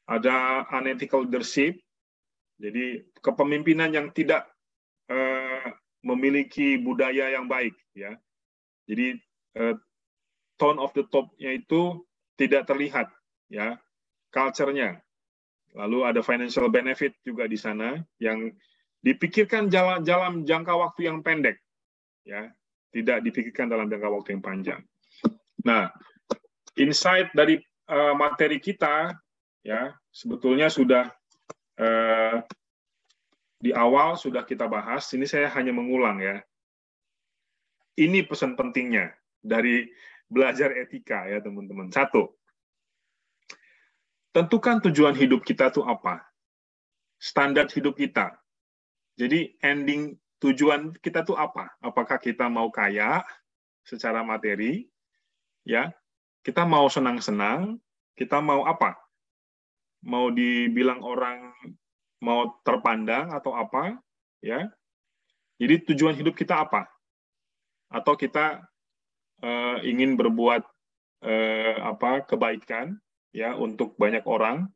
Ada unethical leadership. Jadi kepemimpinan yang tidak memiliki budaya yang baik, ya. Jadi tone of the top-nya itu tidak terlihat, ya, culture-nya. Lalu ada financial benefit juga di sana yang dipikirkan dalam jangka waktu yang pendek, ya, tidak dipikirkan dalam jangka waktu yang panjang. Nah, insight dari materi kita, ya, sebetulnya sudah di awal sudah kita bahas. Ini saya hanya mengulang ya. Ini pesan pentingnya dari belajar etika ya teman-teman. 1, tentukan tujuan hidup kita itu apa. Standar hidup kita. Jadi ending tujuan kita tuh apa? Apakah kita mau kaya secara materi? Ya, kita mau senang-senang? Kita mau apa? Mau dibilang orang mau terpandang atau apa? Ya. Jadi tujuan hidup kita apa? Atau kita ingin berbuat kebaikan ya untuk banyak orang?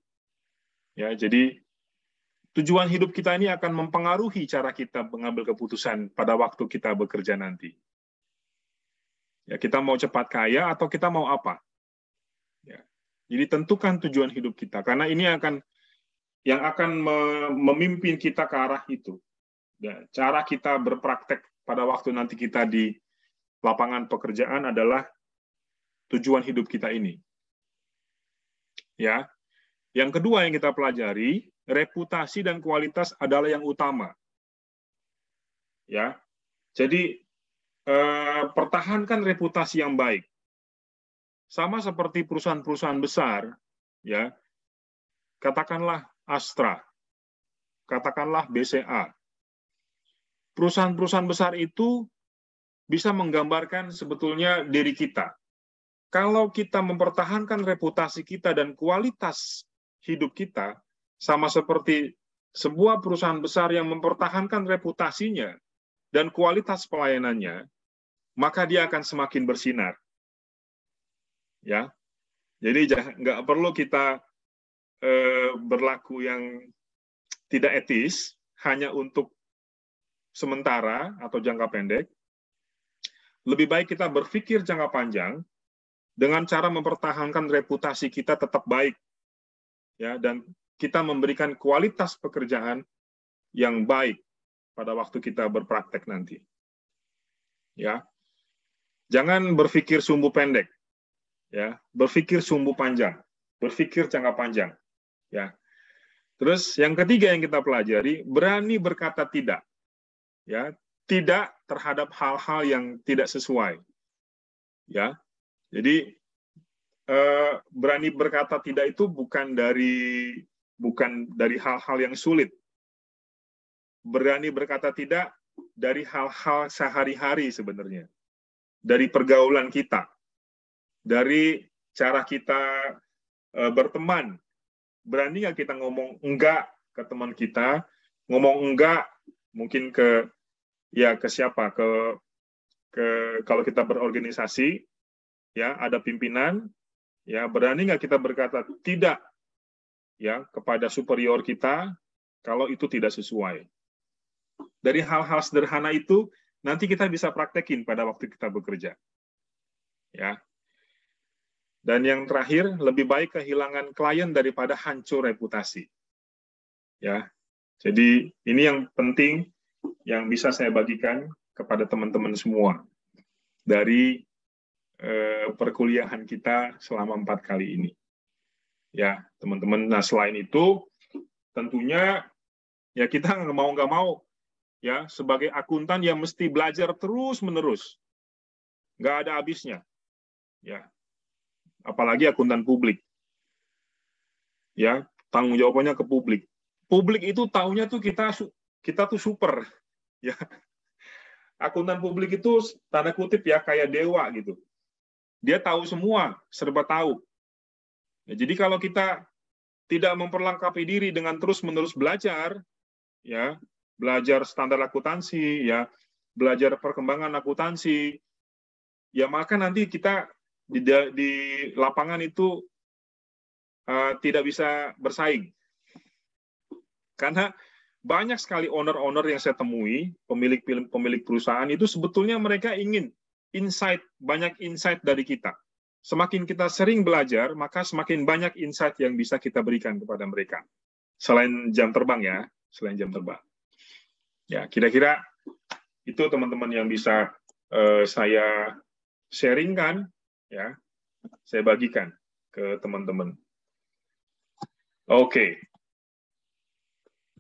Ya, jadi tujuan hidup kita ini akan mempengaruhi cara kita mengambil keputusan pada waktu kita bekerja nanti. Ya, kita mau cepat kaya atau kita mau apa? Ya. Jadi tentukan tujuan hidup kita, karena ini yang akan memimpin kita ke arah itu. Ya, cara kita berpraktek pada waktu nanti kita di lapangan pekerjaan adalah tujuan hidup kita ini. Ya. Yang kedua yang kita pelajari, reputasi dan kualitas adalah yang utama. Ya. Jadi pertahankan reputasi yang baik. Sama seperti perusahaan-perusahaan besar, ya, katakanlah Astra, katakanlah BCA. Perusahaan-perusahaan besar itu bisa menggambarkan sebetulnya diri kita. Kalau kita mempertahankan reputasi kita dan kualitas hidup kita, sama seperti sebuah perusahaan besar yang mempertahankan reputasinya dan kualitas pelayanannya, maka dia akan semakin bersinar. Ya, jadi nggak perlu kita berlaku yang tidak etis hanya untuk sementara atau jangka pendek. Lebih baik kita berpikir jangka panjang dengan cara mempertahankan reputasi kita tetap baik, ya, dan kita memberikan kualitas pekerjaan yang baik pada waktu kita berpraktek nanti. Ya, jangan berpikir sumbu pendek. Ya, berpikir sumbu panjang, berpikir jangka panjang. Ya. Terus yang ketiga yang kita pelajari, berani berkata tidak. Ya, tidak terhadap hal-hal yang tidak sesuai. Ya. Jadi berani berkata tidak itu bukan dari hal-hal yang sulit. Berani berkata tidak dari hal-hal sehari-hari sebenarnya. Dari pergaulan kita. Dari cara kita berteman. Berani nggak kita ngomong enggak ke teman kita, ngomong enggak mungkin ke siapa, ke kalau kita berorganisasi, ya, ada pimpinan, ya, berani nggak kita berkata tidak, ya, kepada superior kita kalau itu tidak sesuai. Dari hal-hal sederhana itu nanti kita bisa praktekin pada waktu kita bekerja. Ya. Dan yang terakhir, lebih baik kehilangan klien daripada hancur reputasi. Ya. Jadi ini yang penting yang bisa saya bagikan kepada teman-teman semua dari perkuliahan kita selama 4 kali ini. Ya, teman-teman. Nah, selain itu, tentunya ya kita nggak mau ya sebagai akuntan yang mesti belajar terus-menerus. Nggak ada habisnya. Ya. Apalagi akuntan publik. Ya, tanggung jawabannya ke publik. Publik itu taunya tuh kita tuh super. Ya. Akuntan publik itu tanda kutip ya kayak dewa gitu. Dia tahu semua, serba tahu. Ya, jadi kalau kita tidak memperlengkapi diri dengan terus-menerus belajar, ya, belajar standar akuntansi, ya, belajar perkembangan akuntansi, ya maka nanti kita di lapangan itu tidak bisa bersaing. Karena banyak sekali owner-owner yang saya temui, pemilik perusahaan itu sebetulnya mereka ingin banyak insight dari kita. Semakin kita sering belajar, maka semakin banyak insight yang bisa kita berikan kepada mereka. Selain jam terbang ya, selain jam terbang. Ya, kira-kira itu teman-teman yang bisa saya sharingkan, ya, saya bagikan ke teman-teman. Oke.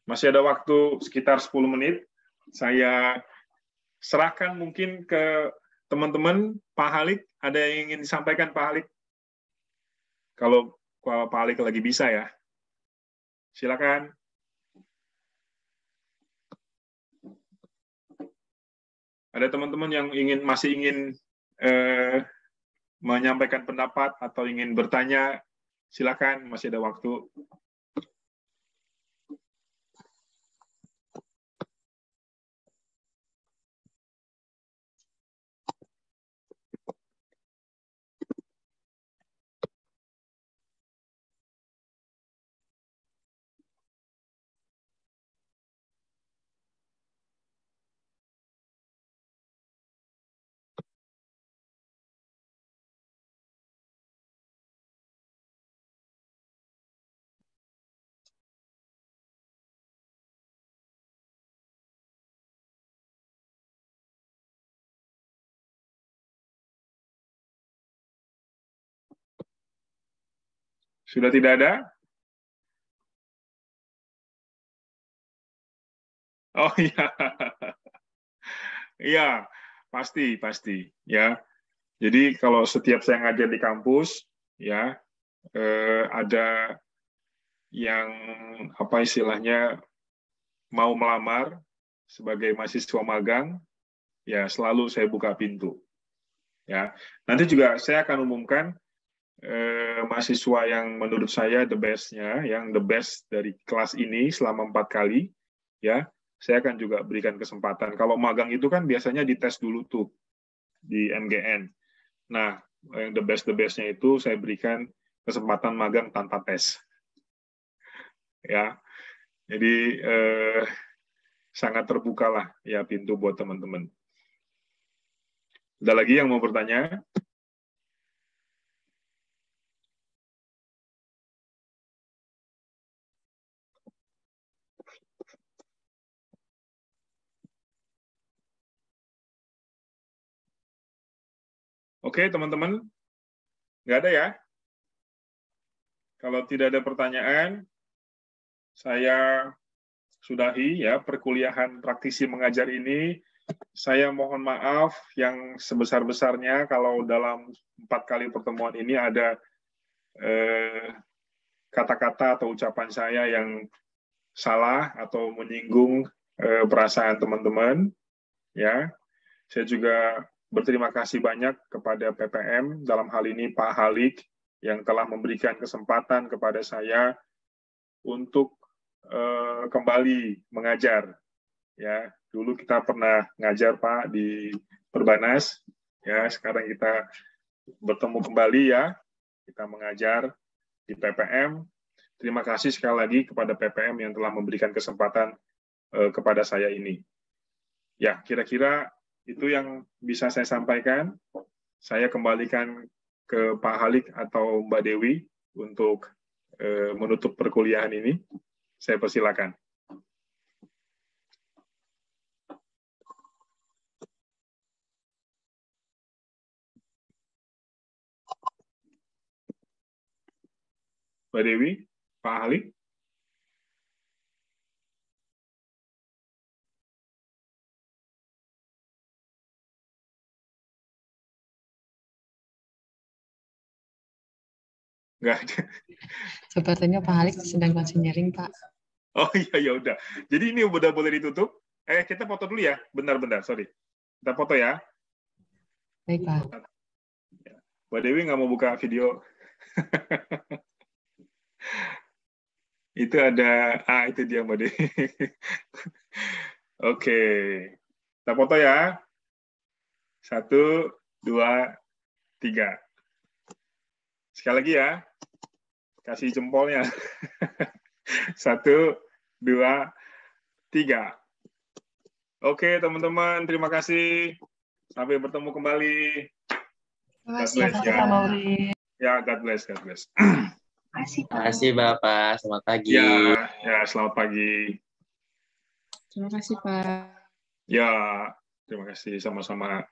Masih ada waktu sekitar 10 menit. Saya serahkan mungkin ke teman-teman. Pak Halik, ada yang ingin disampaikan Pak Halik? Kalau Pak Halik lagi bisa ya. Silakan. Ada teman-teman yang masih ingin menyampaikan pendapat atau ingin bertanya, silakan, masih ada waktu. Sudah tidak ada? Oh iya. Iya, pasti ya. Jadi kalau setiap saya ngajar di kampus, ya ada yang apa istilahnya mau melamar sebagai mahasiswa magang, ya selalu saya buka pintu. Ya, nanti juga saya akan umumkan mahasiswa yang menurut saya the best-nya, yang the best dari kelas ini selama 4 kali, ya saya akan juga berikan kesempatan. Kalau magang itu kan biasanya dites dulu tuh di MGN. Nah, yang the best-nya itu saya berikan kesempatan magang tanpa tes. Ya, jadi sangat terbuka lah ya pintu buat teman-teman. Ada lagi yang mau bertanya? Oke, teman-teman. Nggak ada ya? Kalau tidak ada pertanyaan, saya sudahi ya perkuliahan praktisi mengajar ini. Saya mohon maaf yang sebesar-besarnya kalau dalam 4 kali pertemuan ini ada kata-kata atau ucapan saya yang salah atau menyinggung perasaan teman-teman. Ya, saya juga berterima kasih banyak kepada PPM, dalam hal ini Pak Halik, yang telah memberikan kesempatan kepada saya untuk kembali mengajar. Ya, dulu kita pernah ngajar Pak di Perbanas, ya sekarang kita bertemu kembali ya, kita mengajar di PPM. Terima kasih sekali lagi kepada PPM yang telah memberikan kesempatan kepada saya ini. Ya, kira-kira itu yang bisa saya sampaikan. Saya kembalikan ke Pak Halik atau Mbak Dewi untuk menutup perkuliahan ini. Saya persilakan. Mbak Dewi, Pak Halik. Nggak ada.
Sepertinya Pak Halik sedang considering, Pak.
Oh iya, ya udah. Jadi ini udah boleh ditutup. Kita foto dulu ya. Bentar, sorry. Kita foto ya.
Baik, Pak.
Mbak Dewi nggak mau buka video. Itu ada, itu dia Mbak Dewi. Oke. Kita foto ya. 1, 2, 3. Sekali lagi ya. Kasih jempolnya. 1, 2, 3. Oke, teman-teman. Terima kasih. Sampai bertemu kembali.
Terima kasih, Pak Mauri.
Ya, God bless.
Terima
Terima kasih, Bapak. Selamat pagi.
Ya, selamat pagi.
Terima kasih, Pak.
Ya, terima kasih sama-sama.